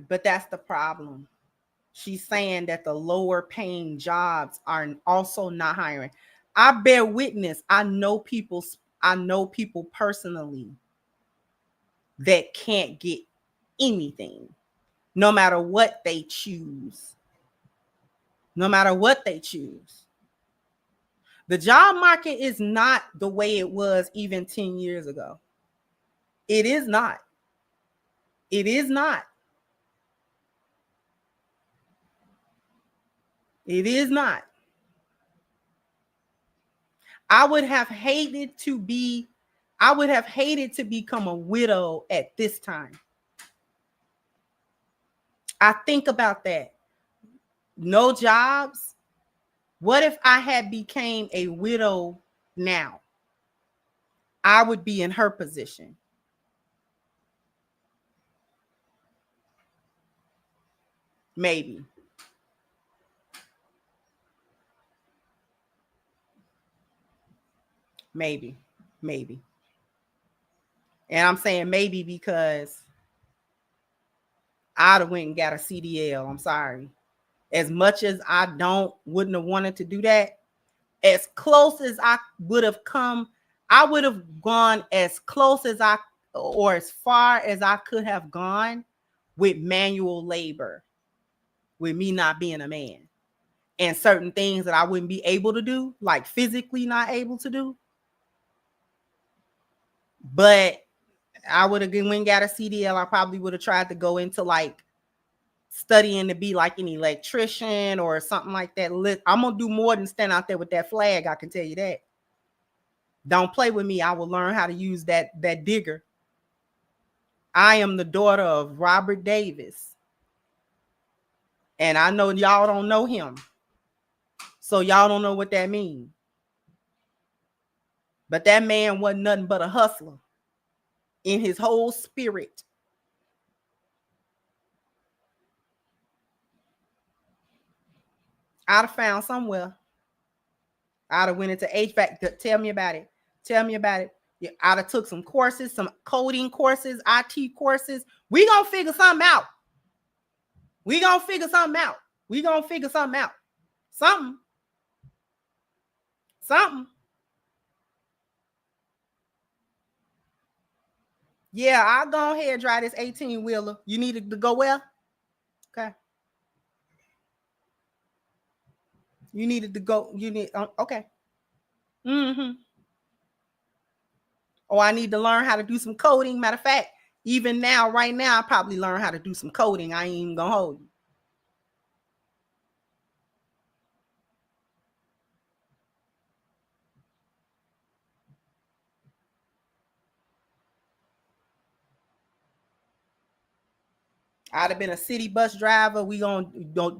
But that's the problem. She's saying that the lower paying jobs are also not hiring. I bear witness. I know people personally that can't get anything, no matter what they choose. No matter what they choose. The job market is not the way it was even 10 years ago. It is not. It is not. It is not. I would have hated to become a widow at this time. I think about that. No jobs. What if I had became a widow now? I would be in her position. Maybe. Maybe. Maybe. And I'm saying maybe because I'd have went and got a CDL. I'm sorry. As much as I wouldn't have wanted to do that, as close as I would have come, I would have gone as close as or as far as I could have gone with manual labor, with me not being a man, and certain things that I wouldn't be able to do, like physically not able to do. But I would have went and got a CDL. I probably would have tried to go into like studying to be like an electrician or something like that. I'm gonna do more than stand out there with that flag. I can tell you that. Don't play with me. I will learn how to use that digger. I am the daughter of Robert Davis, and I know y'all don't know him, so y'all don't know what that means. But that man wasn't nothing but a hustler in his whole spirit. I'd have found somewhere. I'd have went into HVAC. Tell me about it. Tell me about it. Yeah, I'd have took some courses, some coding courses, IT courses. We gonna figure something out. We gonna figure something out. We gonna figure something out. Something. Yeah, I'll go ahead and drive this 18-wheeler. You needed to go where? Okay. You needed to go. You need okay. Mm-hmm. Or I need to learn how to do some coding. Matter of fact, even now, right now, I probably learn how to do some coding. I ain't even gonna hold you. I'd have been a city bus driver. We gonna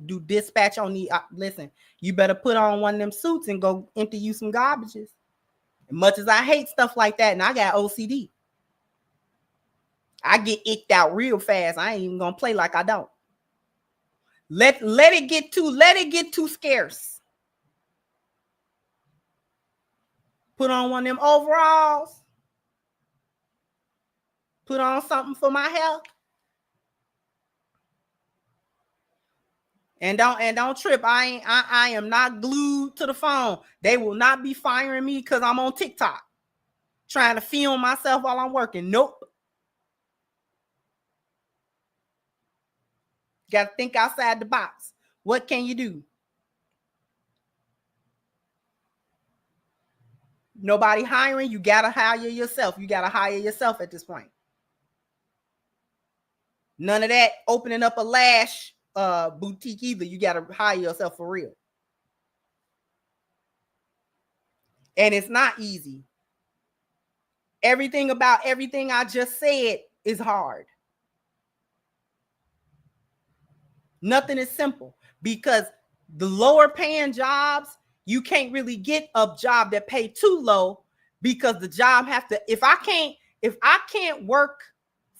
do dispatch on the. Listen, you better put on one of them suits and go empty you some garbages. As much as I hate stuff like that, and I got OCD, I get icked out real fast. I ain't even gonna play like I don't. Let it get too scarce. Put on one of them overalls. Put on something for my health. And don't trip. I am not glued to the phone. They will not be firing me because I'm on TikTok trying to film myself while I'm working. Nope. Got to think outside the box. What can you do? Nobody hiring. You got to hire yourself. You got to hire yourself at this point. None of that opening up a lash boutique either. You got to hire yourself for real. And it's not easy. Everything about everything I just said is hard. Nothing is simple because the lower paying jobs, you can't really get a job that pay too low because the job have to, if I can't work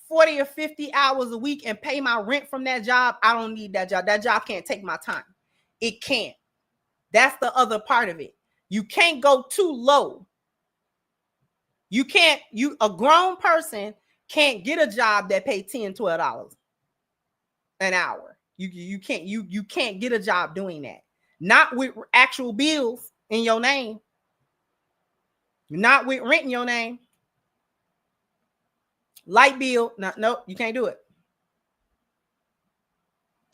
40 or 50 hours a week and pay my rent from that job, I don't need that job. That job can't take my time. It can't. That's the other part of it. You can't go too low. A grown person can't get a job that pay $10, $12 an hour. You can't get a job doing that. Not with actual bills in your name. Not with rent in your name. Light bill. No, you can't do it.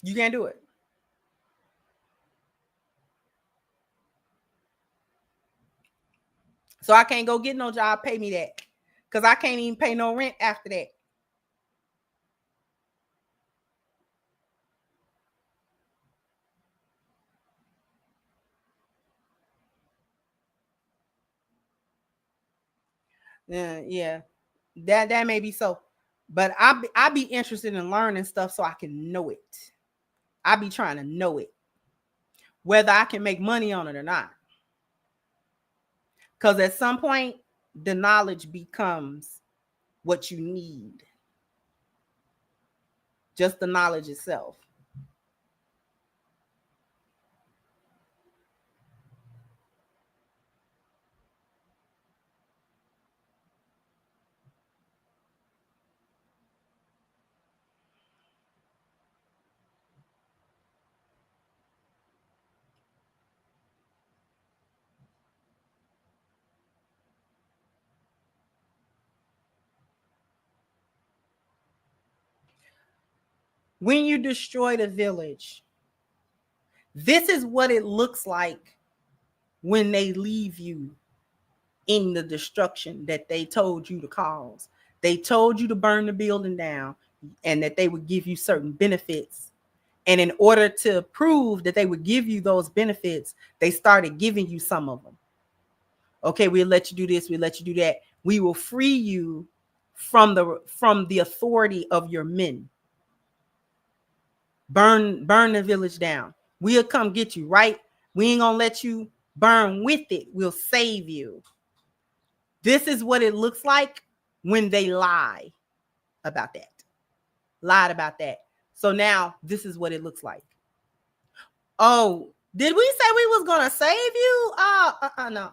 You can't do it. So I can't go get no job, pay me that. Because I can't even pay no rent after that. Yeah, that may be so, but I be interested in learning stuff so I can know it. I be trying to know it, whether I can make money on it or not. Because at some point, the knowledge becomes what you need. Just the knowledge itself. When you destroy the village, this is what it looks like when they leave you in the destruction that they told you to cause. They told you to burn the building down and that they would give you certain benefits. And in order to prove that they would give you those benefits, they started giving you some of them. Okay, we'll let you do this, we'll let you do that. We will free you from the authority of your men. Burn the village down. We'll come get you, right? We ain't gonna let you burn with it. We'll save you. This is what it looks like when they lie about that. Lied about that. So now this is what it looks like. Oh, did we say we was gonna save you? No.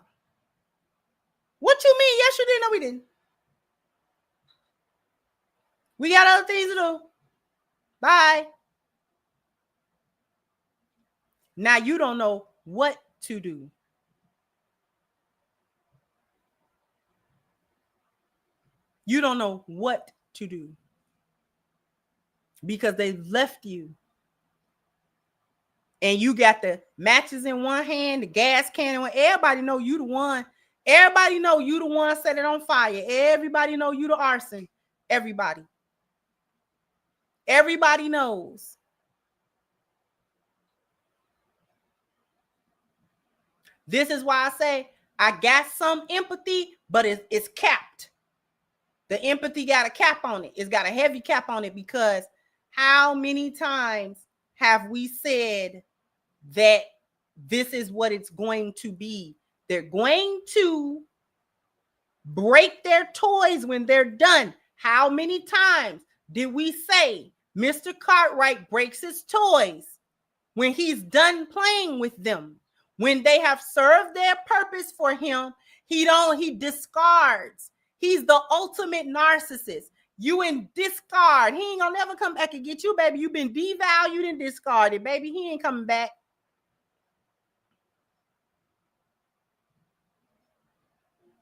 What you mean? Yes, you did. No, we didn't. We got other things to do. Bye. Now you don't know what to do. You don't know what to do because they left you. And you got the matches in one hand, the gas can in one. Everybody know you the one. Everybody know you the one set it on fire. Everybody know you the arson. Everybody. Everybody knows. This is why I say I got some empathy, but it's capped. The empathy got a cap on it. It's got a heavy cap on it because how many times have we said that this is what it's going to be? They're going to break their toys when they're done. How many times did we say Mr. Cartwright breaks his toys when he's done playing with them? When they have served their purpose for him, he discards. He's the ultimate narcissist. You in discard. He ain't gonna never come back and get you, baby. You've been devalued and discarded, baby. He ain't coming back.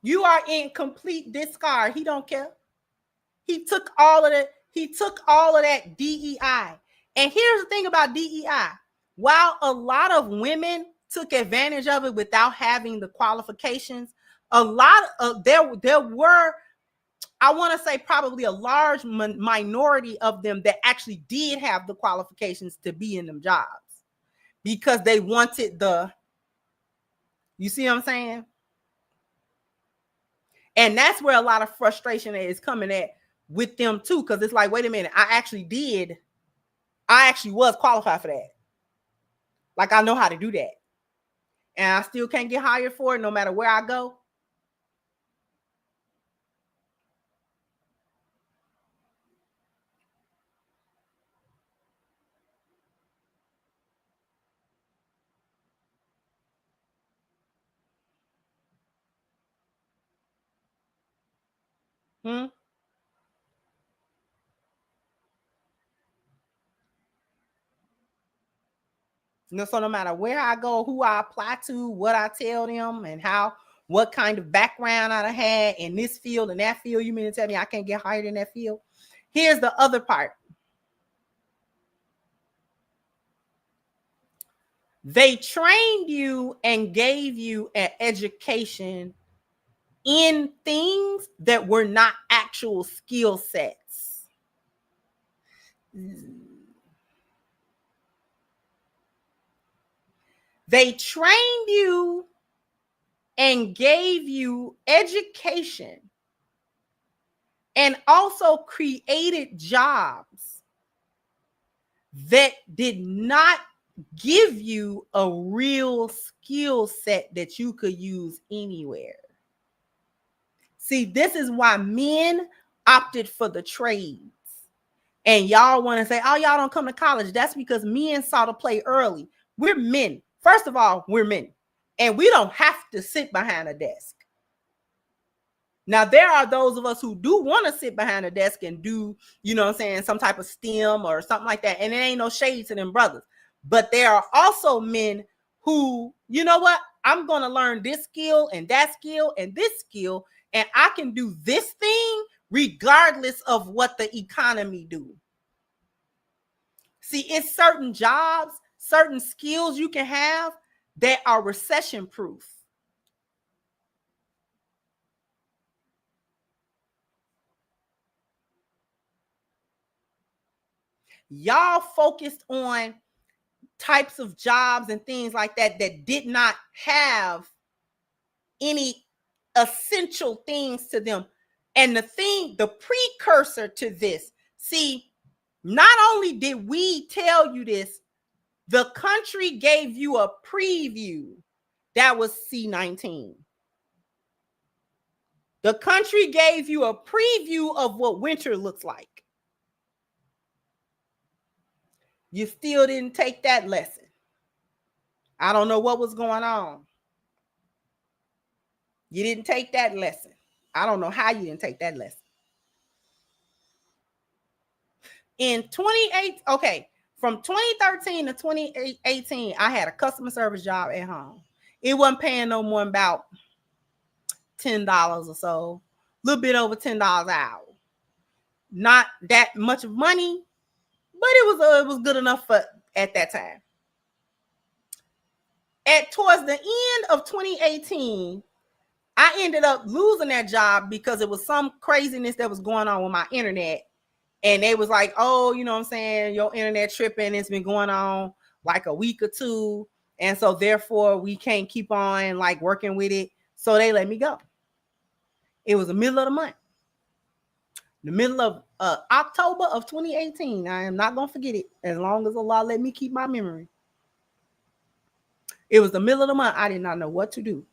You are in complete discard. He don't care. He took all of that. He took all of that DEI. And here's the thing about DEI. While a lot of women took advantage of it without having the qualifications, a lot of there were, I want to say probably a large minority of them that actually did have the qualifications to be in them jobs because they wanted you see what I'm saying? And that's where a lot of frustration is coming at with them too, because it's like, wait a minute, I actually was qualified for that. Like I know how to do that. And I still can't get hired for it no matter where I go. No, so no matter where I go, who I apply to, what I tell them, and what kind of background I had in this field and that field, you mean to tell me I can't get hired in that field? Here's the other part. They trained you and gave you an education in things that were not actual skill sets. They trained you and gave you education and also created jobs that did not give you a real skill set that you could use anywhere. See, this is why men opted for the trades. And y'all want to say, oh, y'all don't come to college. That's because men saw the play early. We're men. First of all, we're men. And we don't have to sit behind a desk. Now, there are those of us who do want to sit behind a desk and do, you know what I'm saying, some type of STEM or something like that. And it ain't no shade to them brothers. But there are also men who, you know what, I'm going to learn this skill and that skill and this skill, and I can do this thing regardless of what the economy do. See, it's certain jobs, certain skills you can have that are recession proof. Y'all focused on types of jobs and things like that that did not have any essential things to them. And the precursor to this, see, not only did we tell you this, the country gave you a preview. That was C-19. The country gave you a preview of what winter looks like. You still didn't take that lesson. I don't know what was going on. You didn't take that lesson. I don't know how you didn't take that lesson. In 2018, okay, from 2013 to 2018, I had a customer service job at home. It wasn't paying no more than about $10 or so, a little bit over $10 an hour. Not that much of money, but it was good enough for at that time. Towards the end of 2018, I ended up losing that job because it was some craziness that was going on with my internet. And they was like, oh, you know what I'm saying, your internet tripping. It's been going on like a week or two. And so therefore we can't keep on like working with it. So they let me go. It was the middle of the month. The middle of October of 2018. I am not going to forget it as long as Allah let me keep my memory. It was the middle of the month. I did not know what to do.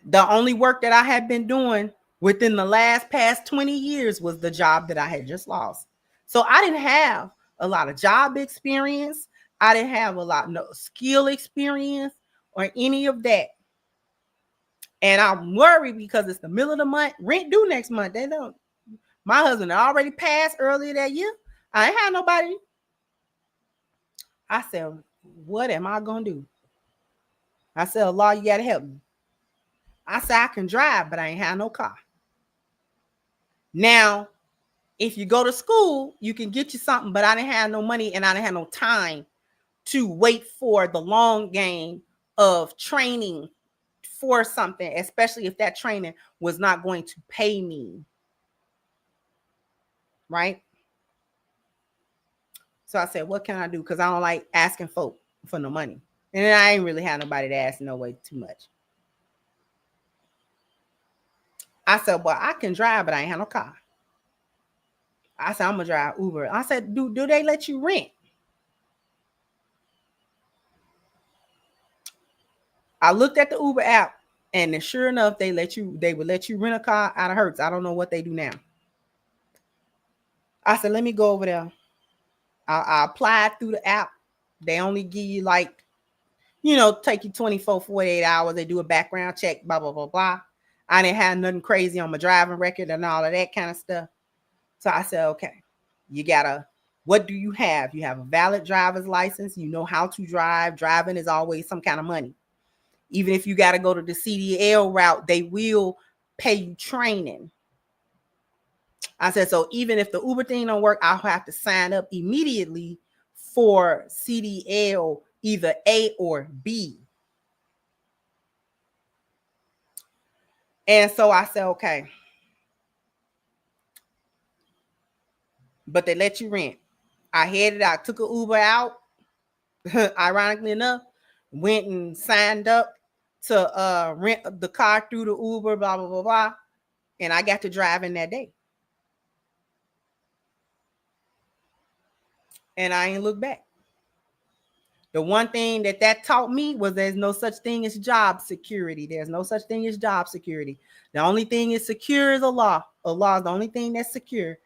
The only work that I had been doing within the past 20 years was the job that I had just lost. So I didn't have a lot of job experience. I didn't have a lot of skill experience or any of that. And I'm worried because it's the middle of the month. Rent due next month. They don't. My husband already passed earlier that year. I ain't had nobody. I said, what am I going to do? I said, Allah, you got to help me. I said, I can drive, but I ain't have no car. Now, if you go to school, you can get you something, but I didn't have no money and I didn't have no time to wait for the long game of training for something, especially if that training was not going to pay me. Right? So I said, what can I do? Because I don't like asking folk for no money. And then I ain't really had nobody to ask no way too much. I said, well, I can drive, but I ain't have no car. I said, I'm going to drive Uber. I said, do they let you rent? I looked at the Uber app, and sure enough, they would let you rent a car out of Hertz. I don't know what they do now. I said, let me go over there. I applied through the app. They only give you like, take you 24, 48 hours. They do a background check, blah, blah, blah, blah. I didn't have nothing crazy on my driving record and all of that kind of stuff. So I said, okay, what do you have? You have a valid driver's license. You know how to drive. Driving is always some kind of money. Even if you got to go to the CDL route, they will pay you training. I said, so even if the Uber thing don't work, I'll have to sign up immediately for CDL, either A or B. And so I said, okay. But they let you rent. I took an Uber out, ironically enough, went and signed up to rent the car through the Uber, blah, blah, blah, blah. And I got to drive in that day. And I ain't look back. The one thing that taught me was there's no such thing as job security. There's no such thing as job security. The only thing is secure is a law. A law is the only thing that's secure.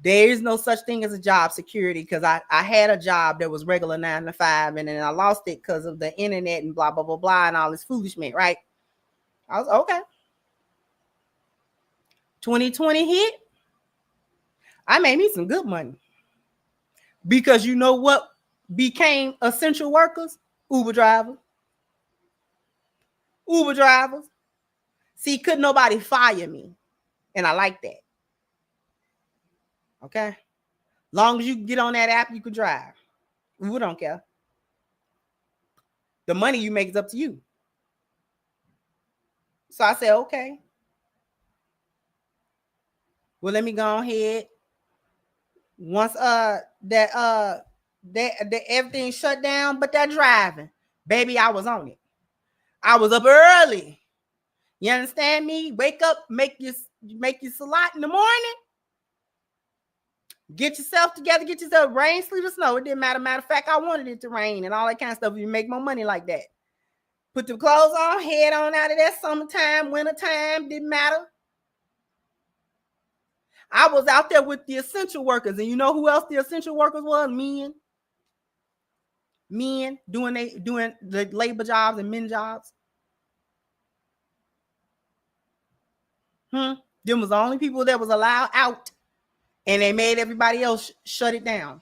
There is no such thing as a job security, because I had a job that was regular 9 to 5, and then I lost it because of the internet and blah, blah, blah, blah, and all this foolishness, right? I was okay. 2020 hit. I made me some good money. Because you know what became essential workers? Uber drivers. Uber drivers. See, couldn't nobody fire me. And I like that. Okay? Long as you get on that app, you can drive. Uber don't care. The money you make is up to you. So I said, okay. Well, let me go ahead. Once that everything shut down, but that driving, baby, I was on it. I was up early. You understand me? Wake up, make your salat in the morning. Get yourself together, get yourself rain, sleet, or snow. It didn't matter. Matter of fact, I wanted it to rain and all that kind of stuff. You make more money like that. Put the clothes on, head on out of there. Summertime, wintertime, didn't matter. I was out there with the essential workers, and you know who else the essential workers was? Men doing the labor jobs and men jobs. Them was the only people that was allowed out, and they made everybody else shut it down.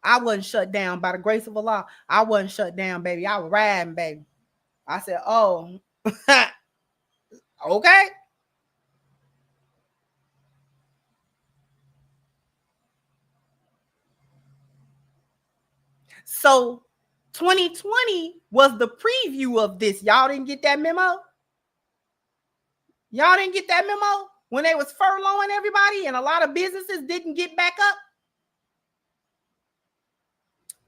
I wasn't shut down by the grace of Allah. I wasn't shut down, baby. I was riding, baby. I said, oh, okay. So 2020 was the preview of this. Y'all didn't get that memo? Y'all didn't get that memo when they was furloughing everybody and a lot of businesses didn't get back up?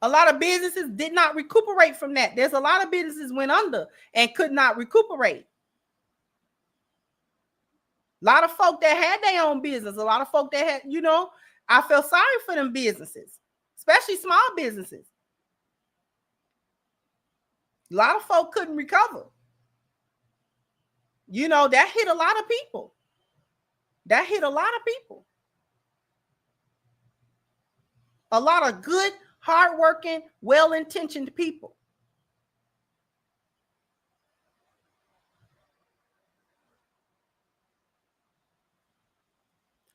A lot of businesses did not recuperate from that. There's a lot of businesses went under and could not recuperate. A lot of folk that had their own business, a lot of folk that had, I felt sorry for them businesses, especially small businesses. A lot of folk couldn't recover. That hit a lot of people. That hit a lot of people. A lot of good, hardworking, well-intentioned people.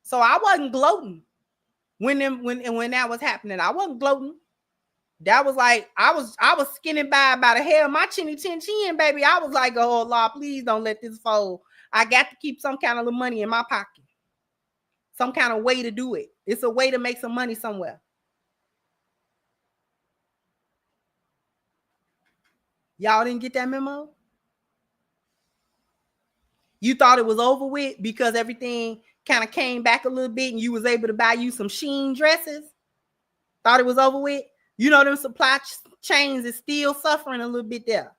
So I wasn't gloating when that was happening. I wasn't gloating. That was like I was skinning by the hair of my chinny chin chin, baby. I was like, oh Lord, please don't let this fold. I got to keep some kind of money in my pocket. Some kind of way to do it. It's a way to make some money somewhere. Y'all didn't get that memo? You thought it was over with because everything kind of came back a little bit and you was able to buy you some Shein dresses? Thought it was over with? Them supply chains is still suffering a little bit there.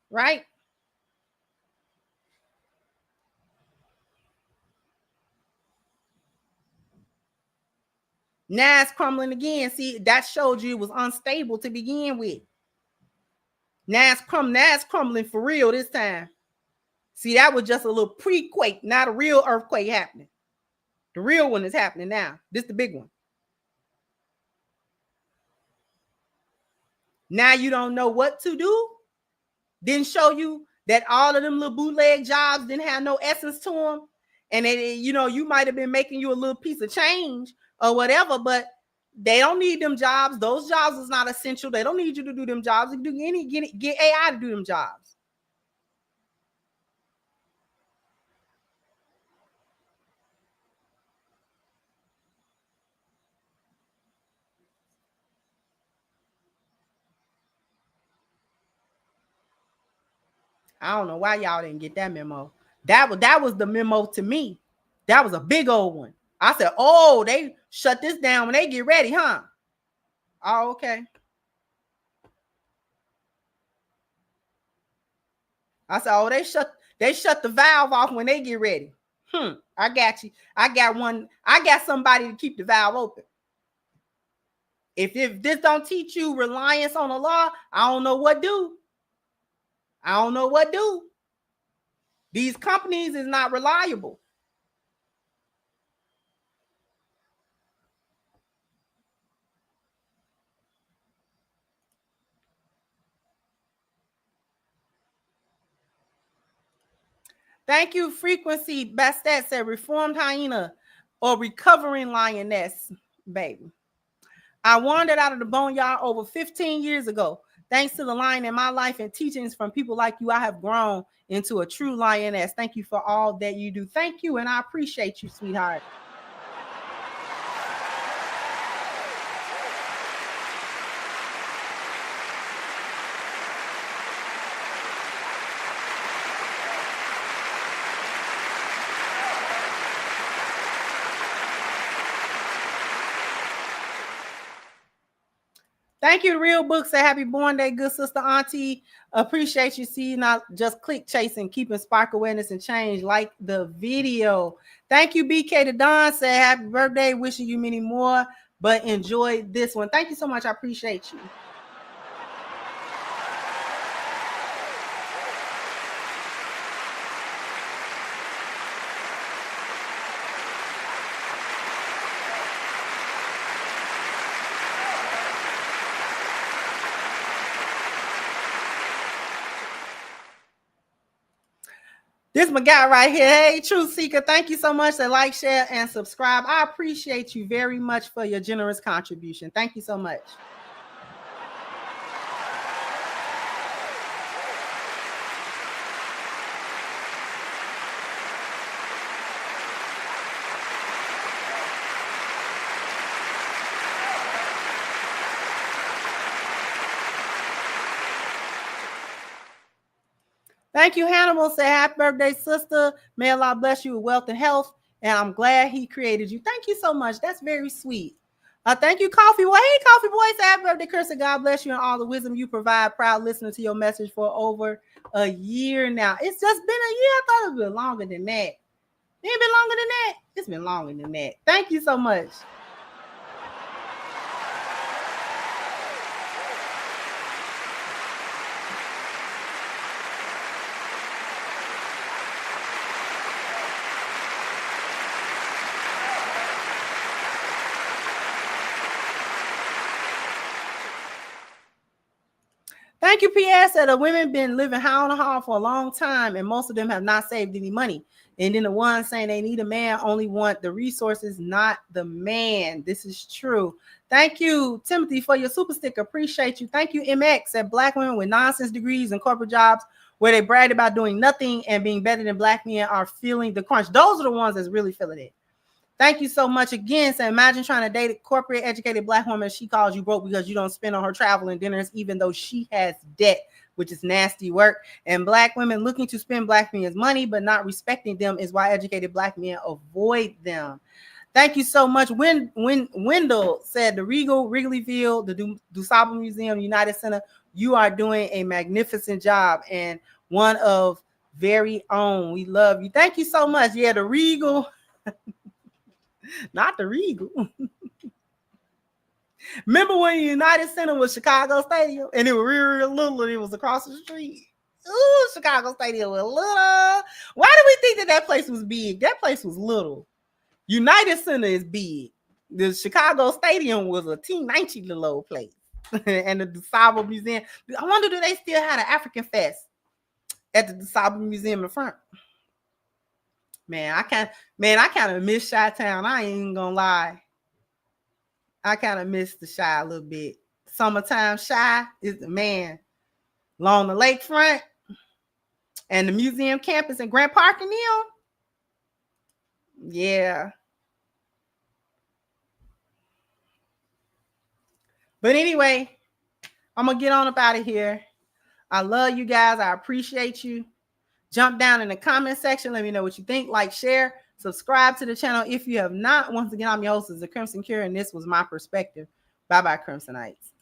Right? Now it's crumbling again. See, that showed you it was unstable to begin with. Now it's crumbling for real this time. See, that was just a little pre-quake, not a real earthquake happening. The real one is happening now. This is the big one. Now you don't know what to do. Didn't show you that all of them little bootleg jobs didn't have no essence to them. And you might have been making you a little piece of change or whatever, but they don't need them jobs. Those jobs is not essential. They don't need you to do them jobs. You can get AI to do them jobs. I don't know why y'all didn't get that memo. That was the memo to me. That was a big old one. I said, oh, they shut this down when they get ready, huh? Oh, okay. I said, oh, they shut the valve off when they get ready. I got you. I got somebody to keep the valve open. If this don't teach you reliance on the law, I don't know what do. I don't know what do. These companies is not reliable. Thank you, Frequency. Bastet said reformed hyena or recovering lioness, baby. I wandered out of the boneyard over 15 years ago. Thanks to the lion in my life and teachings from people like you, I have grown into a true lioness. Thank you for all that you do. Thank you, and I appreciate you, sweetheart. Thank you, Real Books. Say happy born day, good sister auntie. Appreciate you. See, not just click chasing, keeping spark awareness and change. Like the video. Thank you, BK to Don. Say happy birthday. Wishing you many more, but enjoy this one. Thank you so much. I appreciate you. This my guy right here. Hey, Truth Seeker, thank you so much to like, share, and subscribe. I appreciate you very much for your generous contribution. Thank you so much. Thank you, Hannibal. Say happy birthday, sister. May Allah bless you with wealth and health. And I'm glad he created you. Thank you so much. That's very sweet. Thank you, Coffee Boy. Hey, Coffee Boy. Say happy birthday, Chris. God bless you and all the wisdom you provide. Proud listener to your message for over a year now. It's just been a year. I thought it would be longer than that. It ain't been longer than that. It's been longer than that. Thank you so much. Thank you, PS. That the women been living high on the hall for a long time, and most of them have not saved any money. And then the ones saying they need a man only want the resources, not the man. This is true. Thank you, Timothy, for your super sticker. Appreciate you. Thank you, MX. That black women with nonsense degrees and corporate jobs where they brag about doing nothing and being better than black men are feeling the crunch. Those are the ones that's really feeling it. Thank you so much again. So imagine trying to date a corporate educated black woman. She calls you broke because you don't spend on her travel and dinners, even though she has debt, which is nasty work. And black women looking to spend black men's money, but not respecting them is why educated black men avoid them. Thank you so much. Wendell said the Wrigleyville, the DuSable Museum, United Center, you are doing a magnificent job and one of very own. We love you. Thank you so much. Yeah, the Regal. Not the Regal. Remember when United Center was Chicago Stadium and it was real little and it was across the street? Ooh, Chicago Stadium was little. Why do we think that place was big? That place was little. United Center is big. The Chicago Stadium was a teeny little old place. And the DuSable Museum. I wonder, do they still have an African Fest at the DuSable Museum in front? Man, I kind of miss Chi-Town. I ain't even gonna lie. I kind of miss the Chi a little bit. Summertime Chi is the man. Along the lakefront and the museum campus in Grant Park and them. Yeah. But anyway, I'm gonna get on up out of here. I love you guys. I appreciate you. Jump down in the comment section. Let me know what you think. Like, share, subscribe to the channel if you have not. Once again, I'm your host, The Crimson Cure, and this was my perspective. Bye-bye, Crimsonites.